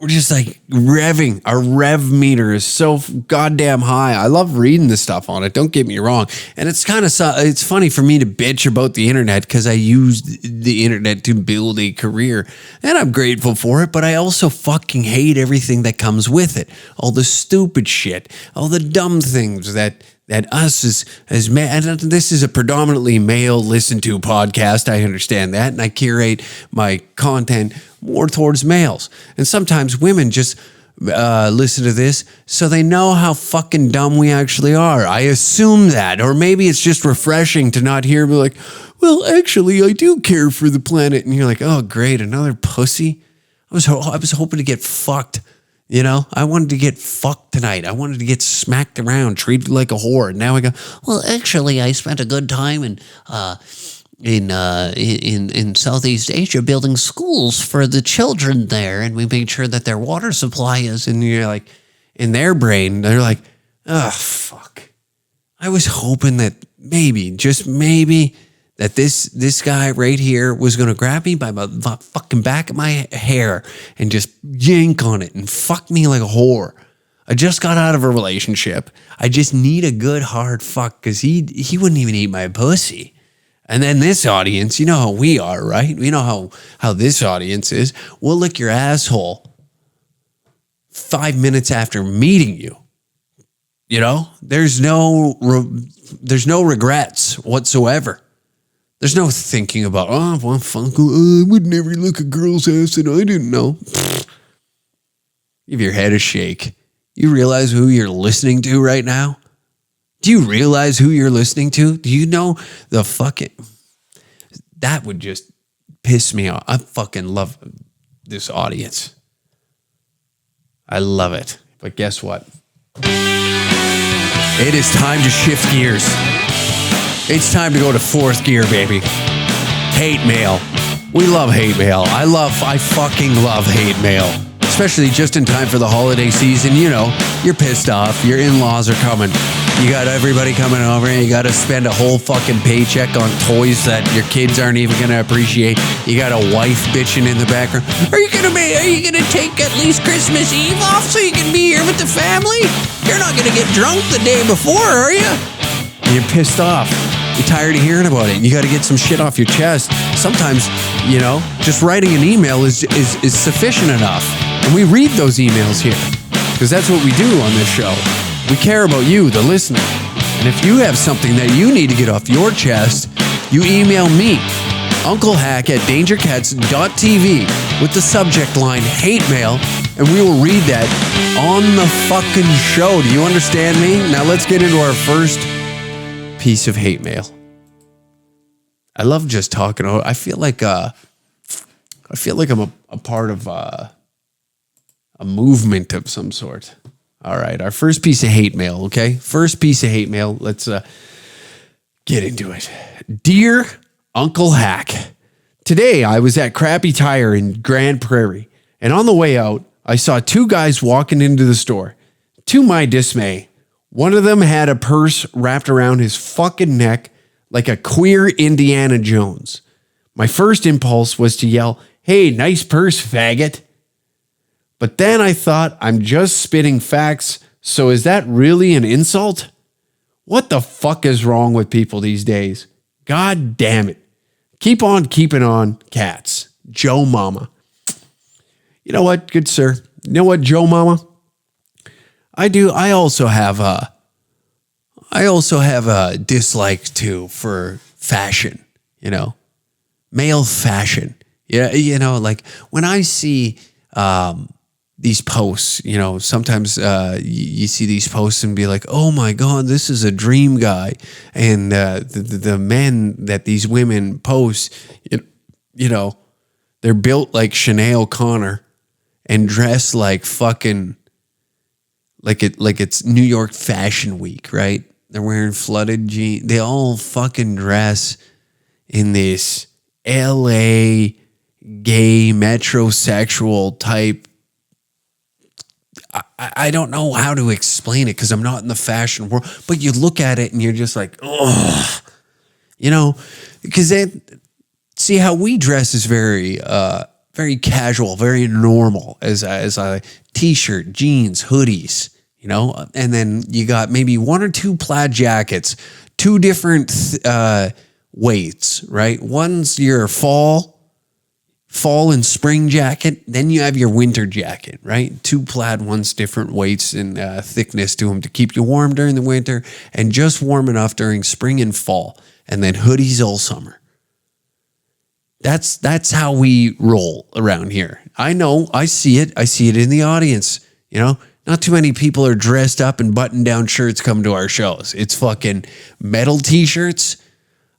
We're just like revving. Our rev meter is so goddamn high. I love reading this stuff on it. Don't get me wrong. And it's kind of, it's funny for me to bitch about the internet because I used the internet to build a career and I'm grateful for it. But I also fucking hate everything that comes with it. All the stupid shit, all the dumb things that us as men, and this is a predominantly male listened to podcast. I understand that. And I curate my content more towards males. And sometimes women just listen to this so they know how fucking dumb we actually are. I assume that. Or maybe it's just refreshing to not hear me like, well, actually, I do care for the planet. And you're like, oh, great, another pussy? I was hoping to get fucked. I wanted to get fucked tonight. I wanted to get smacked around, treated like a whore. And now I go, well, actually, I spent a good time in Southeast Asia building schools for the children there, and we made sure that their water supply is. And you're like, in their brain, they're like, oh, fuck. I was hoping that maybe, just maybe, that this guy right here was going to grab me by the fucking back of my hair and just yank on it and fuck me like a whore. I just got out of a relationship. I just need a good hard fuck because he wouldn't even eat my pussy. And then this audience, you know how we are, right? We know how this audience is. We'll lick your asshole 5 minutes after meeting you. There's no regrets whatsoever. There's no thinking about, I would never look a girl's ass and I didn't know. Give your head a shake. You realize who you're listening to right now? Do you realize who you're listening to? Do you know the fucking... That would just piss me off. I fucking love this audience. I love it. But guess what? It is time to shift gears. It's time to go to 4th gear, baby. Hate mail. We love hate mail. I fucking love hate mail. Especially just in time for the holiday season. You're pissed off. Your in-laws are coming. You got everybody coming over and you got to spend a whole fucking paycheck on toys that your kids aren't even going to appreciate. You got a wife bitching in the background. Are you going to take at least Christmas Eve off so you can be here with the family? You're not going to get drunk the day before, are you? You're pissed off. You're tired of hearing about it. You got to get some shit off your chest. Sometimes, just writing an email is sufficient enough. And we read those emails here because that's what we do on this show. We care about you, the listener. And if you have something that you need to get off your chest, you email me, unclehack@dangercats.tv with the subject line hate mail, and we will read that on the fucking show. Do you understand me? Now let's get into our first piece of hate mail. I love just talking. I feel like I'm a part of a movement of some sort. All right, our first piece of hate mail, okay? First piece of hate mail. Let's get into it. Dear Uncle Hack, today I was at Crappy Tire in Grand Prairie, and on the way out, I saw two guys walking into the store. To my dismay, one of them had a purse wrapped around his fucking neck like a queer Indiana Jones. My first impulse was to yell, "Hey, nice purse, faggot." But then I thought, I'm just spitting facts, so is that really an insult? What the fuck is wrong with people these days? God damn it. Keep on keeping on, cats. Joe Mama. You know what, good sir? You know what, Joe Mama? I also have a dislike too for fashion, male fashion. Yeah, like when I see these posts, sometimes you see these posts and be like, oh my God, this is a dream guy. And the men that these women post, they're built like Sinead O'Connor and dressed like fucking, like it's New York Fashion Week, right? They're wearing flooded jeans. They all fucking dress in this LA gay metrosexual type. I don't know how to explain it because I'm not in the fashion world, but you look at it and you're just like, oh, because see how we dress is very casual, very normal as a t-shirt, jeans, hoodies, and then you got maybe one or two plaid jackets, two different weights, right? One's your fall and spring jacket. Then you have your winter jacket, right? Two plaid ones, different weights and thickness to them to keep you warm during the winter and just warm enough during spring and fall. And then hoodies all summer. That's how we roll around here. I know. I see it. I see it in the audience. Not too many people are dressed up in button-down shirts come to our shows. It's fucking metal t-shirts,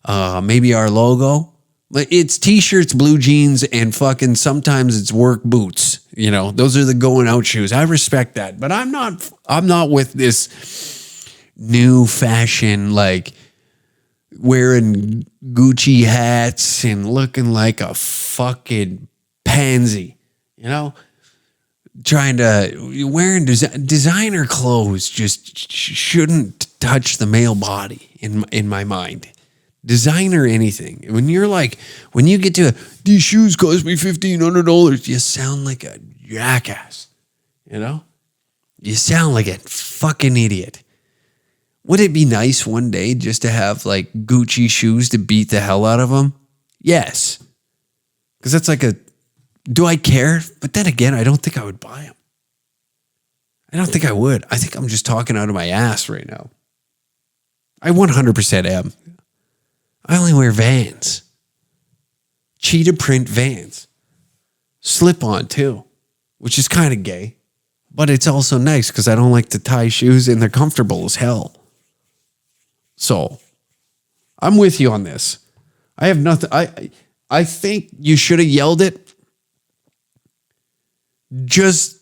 maybe our logo. It's t-shirts, blue jeans, and fucking sometimes it's work boots. Those are the going out shoes. I respect that, but I'm not with this new fashion, like wearing Gucci hats and looking like a fucking pansy, wearing designer clothes just shouldn't touch the male body in my mind. Designer anything. When you get to these shoes cost me $1,500, you sound like a jackass. You sound like a fucking idiot. Would it be nice one day just to have like Gucci shoes to beat the hell out of them? Yes. Because that's like do I care? But then again, I don't think I would buy them. I don't think I would. I think I'm just talking out of my ass right now. I 100% am. I only wear Vans. Cheetah print Vans. Slip-on too, which is kind of gay. But it's also nice because I don't like to tie shoes and they're comfortable as hell. So, I'm with you on this. I have nothing. I think you should have yelled it just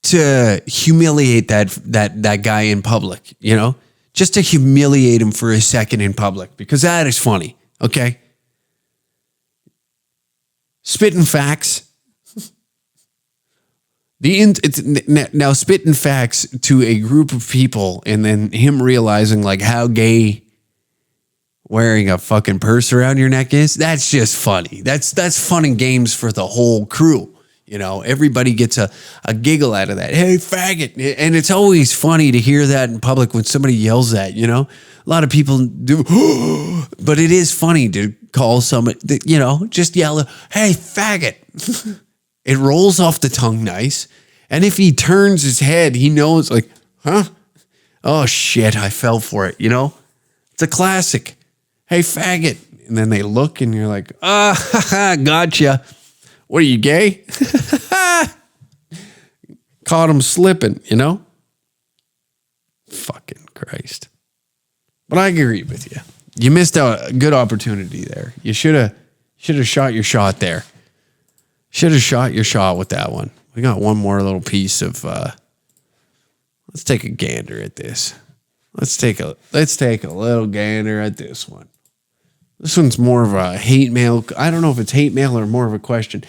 to humiliate that guy in public, just to humiliate him for a second in public, because that is funny, okay? Spitting facts. Now spitting facts to a group of people and then him realizing like how gay wearing a fucking purse around your neck is, that's just funny. That's fun and games for the whole crew. You know, everybody gets a giggle out of that. Hey, faggot. And it's always funny to hear that in public when somebody yells that, you know. A lot of people do, but it is funny to call somebody, you know, just yell, hey, faggot. It rolls off the tongue nice. And if he turns his head, he knows like, huh? Oh, shit, I fell for it, you know. It's a classic. Hey, faggot. And then they look and you're like, gotcha. What are you, gay? Caught him slipping, you know? Fucking Christ. But I agree with you. You missed out a good opportunity there. You should have shot your shot there. Should have shot your shot with that one. We got one more little piece of let's take a gander at this. Let's take a little gander at this one. This one's more of a hate mail. I don't know if it's hate mail or more of a question.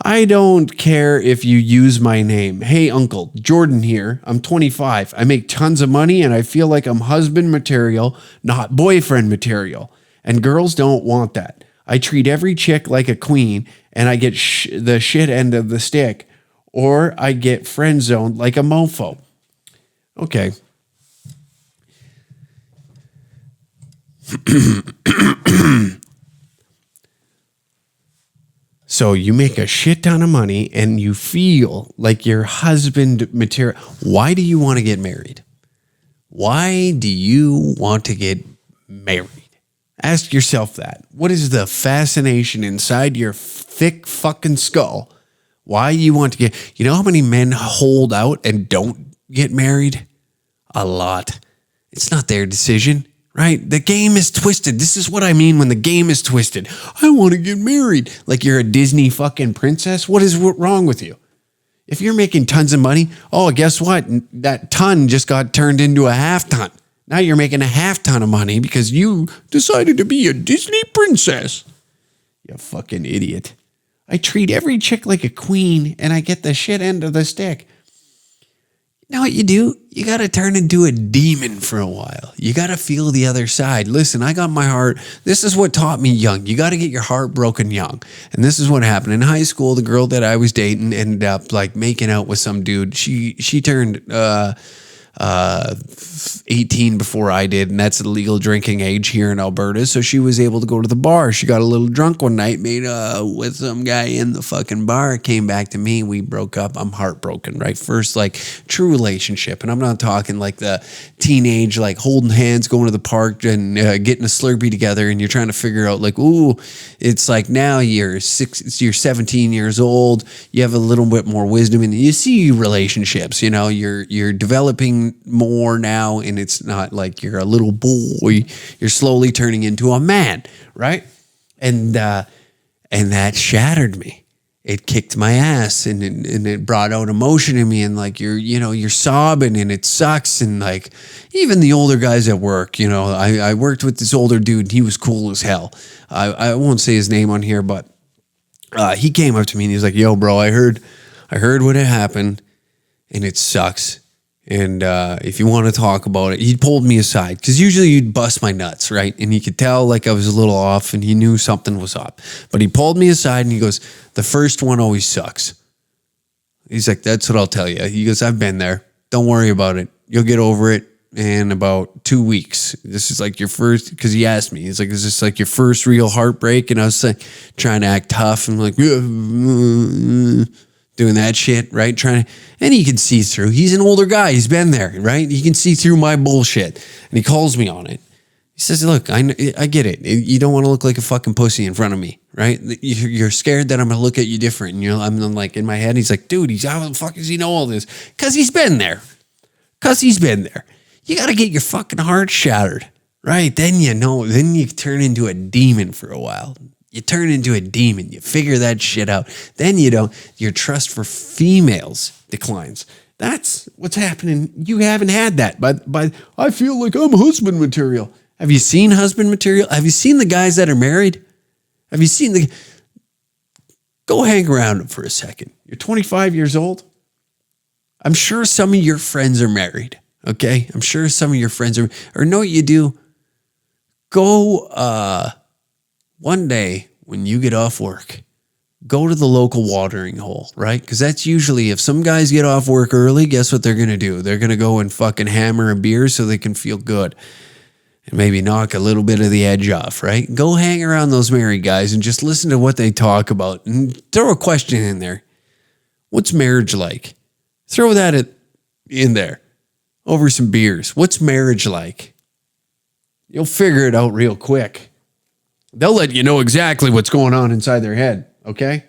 I don't care if you use my name. Hey, Uncle, Jordan here. I'm 25. I make tons of money and I feel like I'm husband material, not boyfriend material. And girls don't want that. I treat every chick like a queen and I get the shit end of the stick, or I get friend zoned like a mofo. Okay. So you make a shit ton of money and you feel like your husband material. Why do you want to get married? Why do you want to get married? Ask yourself that. What is the fascination inside your thick fucking skull? Why you want to get, you know how many men hold out and don't get married? A lot. It's not their decision. Right? The game is twisted. This is what I mean when the game is twisted. I want to get married. Like you're a Disney fucking princess. What is wrong with you? If you're making tons of money, oh, guess what? That ton just got turned into a half ton. Now you're making a half ton of money because you decided to be a Disney princess. You fucking idiot. I treat every chick like a queen and I get the shit end of the stick. You know what you do? You got to turn into a demon for a while. You got to feel the other side. Listen, I got my heart. This is what taught me young. You got to get your heart broken young. And this is what happened. In high school, the girl that I was dating ended up like making out with some dude. She turned 18 before I did, and that's the legal drinking age here in Alberta. So she was able to go to the bar. She got a little drunk one night, made with some guy in the fucking bar, came back to me. We broke up. I'm heartbroken, right? First, like, true relationship. And I'm not talking like the teenage, like holding hands, going to the park and getting a Slurpee together. And you're trying to figure out like, ooh, it's like now you're 17 years old. You have a little bit more wisdom and you see relationships, you know, you're developing more now, and it's not like you're a little boy, you're slowly turning into a man, right? And that shattered me. It kicked my ass, and it brought out emotion in me, and like you're sobbing, and it sucks. And like even the older guys at work, you know, I worked with this older dude, and he was cool as hell. I won't say his name on here, but he came up to me and he was like, yo, bro, I heard what had happened, and it sucks. And if you want to talk about it, he pulled me aside because usually you'd bust my nuts, right? And he could tell like I was a little off and he knew something was up. But he pulled me aside and he goes, the first one always sucks. He's like, that's what I'll tell you. He goes, I've been there. Don't worry about it. You'll get over it in about 2 weeks. This is like your first, because he asked me, he's like, is this like your first real heartbreak? And I was like, trying to act tough and like, doing that shit, right? And he can see through. He's an older guy. He's been there, right? He can see through my bullshit. And he calls me on it. He says, look, I get it. You don't want to look like a fucking pussy in front of me, right? You're scared that I'm going to look at you different. And I'm like in my head, he's like, dude, how the fuck does he know all this? Because he's been there. You got to get your fucking heart shattered, right? Then you turn into a demon for a while. You turn into a demon. You figure that shit out. Then your trust for females declines. That's what's happening. You haven't had that. But I feel like I'm husband material. Have you seen husband material? Have you seen the guys that are married? Have you seen go hang around them for a second. You're 25 years old. I'm sure some of your friends are married. Okay? I'm sure some of your friends are, or know what you do? Go, one day when you get off work, go to the local watering hole, right? Because that's usually, if some guys get off work early, guess what they're going to do? They're going to go and fucking hammer a beer so they can feel good and maybe knock a little bit of the edge off, right? Go hang around those married guys and just listen to what they talk about and throw a question in there. What's marriage like? Throw that in there over some beers. What's marriage like? You'll figure it out real quick. They'll let you know exactly what's going on inside their head, okay?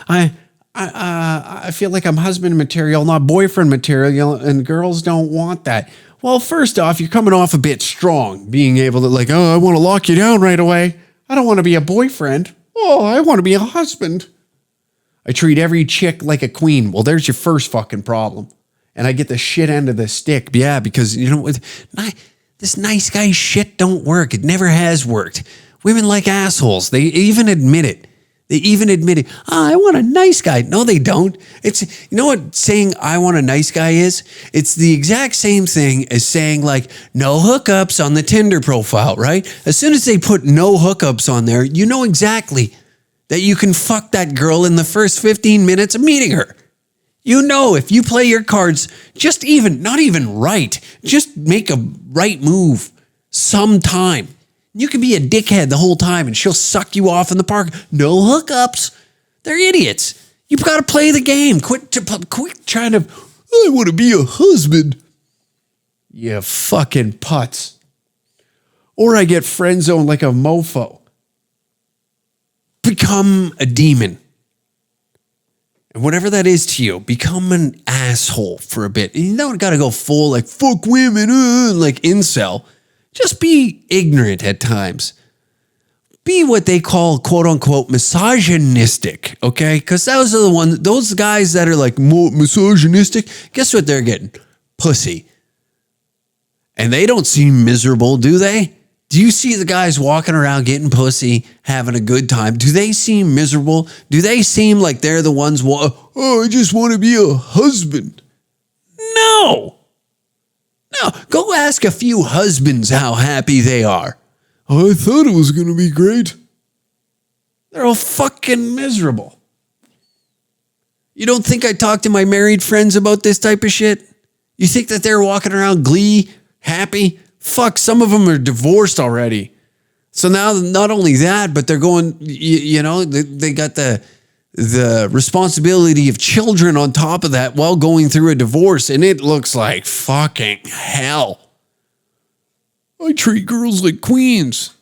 I feel like I'm husband material, not boyfriend material, and girls don't want that. Well, first off, you're coming off a bit strong, being able to like, oh, I want to lock you down right away. I don't want to be a boyfriend. Oh, I want to be a husband. I treat every chick like a queen. Well, there's your first fucking problem. And I get the shit end of the stick. Yeah, because, you know, this nice guy shit don't work. It never has worked. Women like assholes. They even admit it. Oh, I want a nice guy. No, they don't. It's, you know what saying I want a nice guy is? It's the exact same thing as saying like no hookups on the Tinder profile, right? As soon as they put no hookups on there, you know exactly that you can fuck that girl in the first 15 minutes of meeting her. You know, if you play your cards not even right, just make a right move sometime. You can be a dickhead the whole time and she'll suck you off in the park. No hookups. They're idiots. You've got to play the game. Quit trying to, I want to be a husband. You fucking putz. Or I get friend zoned like a mofo. Become a demon. And whatever that is to you, become an asshole for a bit. And you don't got to go full like fuck women, like incel. Just be ignorant at times. Be what they call quote unquote misogynistic, okay? Because those guys that are like misogynistic, guess what they're getting? Pussy. And they don't seem miserable, do they? Do you see the guys walking around getting pussy, having a good time? Do they seem miserable? Do they seem like they're the ones, I just want to be a husband? No. Go ask a few husbands how happy they are. Oh, I thought it was going to be great. They're all fucking miserable. You don't think I talk to my married friends about this type of shit? You think that they're walking around glee, happy? Fuck, some of them are divorced already. So now, not only that, but they're going, they got the responsibility of children on top of that while going through a divorce, and it looks like fucking hell. I treat girls like queens.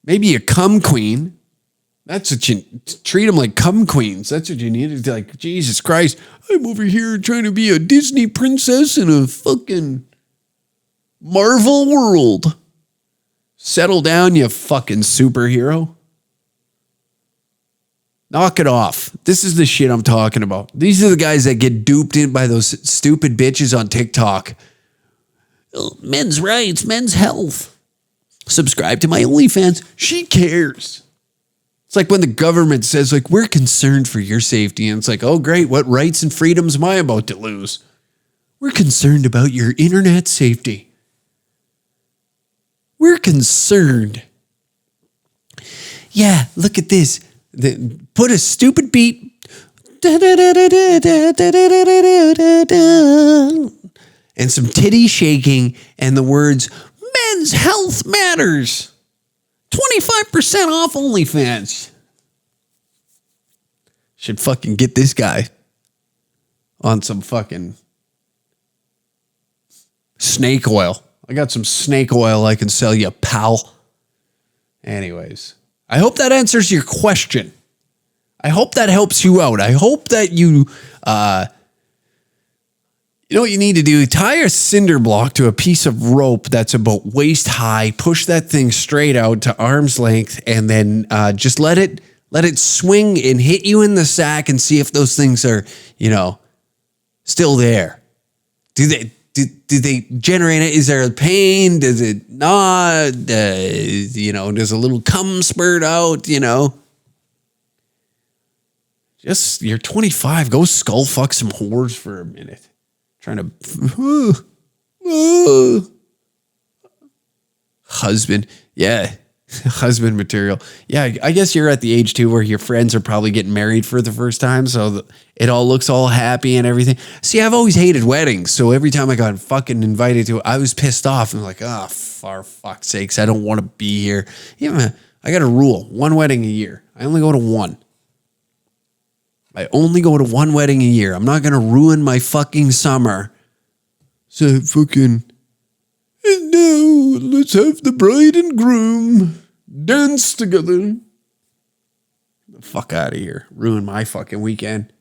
Maybe a cum queen. That's what you treat them like, cum queens. That's what you need. It's like, Jesus Christ, I'm over here trying to be a Disney princess in a fucking Marvel world. Settle down, you fucking superhero. Knock it off. This is the shit I'm talking about. These are the guys that get duped in by those stupid bitches on TikTok. Men's rights, men's health. Subscribe to my OnlyFans. She cares. It's like when the government says, like, we're concerned for your safety. And it's like, oh, great. What rights and freedoms am I about to lose? We're concerned about your internet safety. We're concerned. Yeah, look at this. Put a stupid beat. And some titty shaking and the words, men's health matters. 25% off OnlyFans. Should fucking get this guy on some fucking snake oil. I got some snake oil I can sell you, pal. Anyways, I hope that answers your question. I hope that helps you out. I hope that you know what you need to do? Tie a cinder block to a piece of rope that's about waist high, push that thing straight out to arm's length, and then just let it swing and hit you in the sack and see if those things are, still there. Do they generate it? Is there a pain? Does it not? Does a little cum spurt out? Just, you're 25. Go skull fuck some whores for a minute. Trying to husband. Yeah. Husband material. Yeah, I guess you're at the age too where your friends are probably getting married for the first time, so it all looks all happy and everything. See, I've always hated weddings, so every time I got fucking invited to it, I was pissed off. I'm like, oh, for fuck's sakes, I don't want to be here. Yeah, man, I got a rule: one wedding a year. I only go to one. I only go to one wedding a year. I'm not gonna ruin my fucking summer. So fucking. And now let's have the bride and groom dance together. The fuck out of here. Ruin my fucking weekend.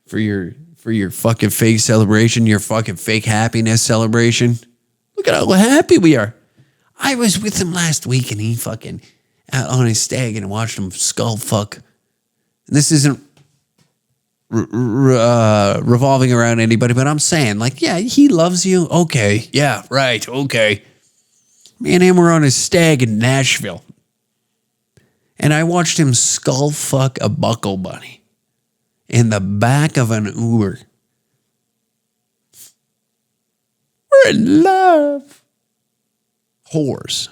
For your fucking fake celebration, your fucking fake happiness celebration. Look at how happy we are. I was with him last week and he fucking out on his stag and watched him skull fuck. And this isn't revolving around anybody, but I'm saying, like, yeah, he loves you. Okay. Yeah, right. Okay. Me and him were on a stag in Nashville. And I watched him skull fuck a buckle bunny in the back of an Uber. We're in love. Whores.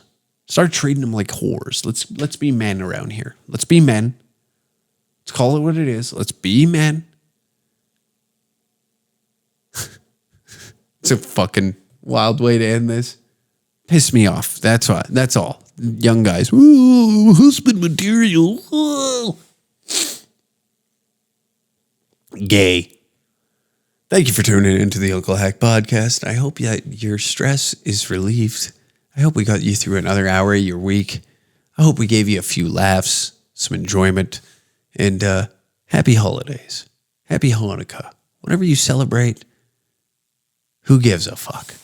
Start treating them like whores. Let's be men around here. Let's be men. Let's call it what it is. Let's be men. It's a fucking wild way to end this. Piss me off. That's why. That's all. Young guys. Ooh, husband material. Ooh. Gay. Thank you for tuning into the Uncle Hack podcast. I hope that your stress is relieved. I hope we got you through another hour of your week. I hope we gave you a few laughs, some enjoyment, and happy holidays. Happy Hanukkah. Whatever you celebrate, who gives a fuck?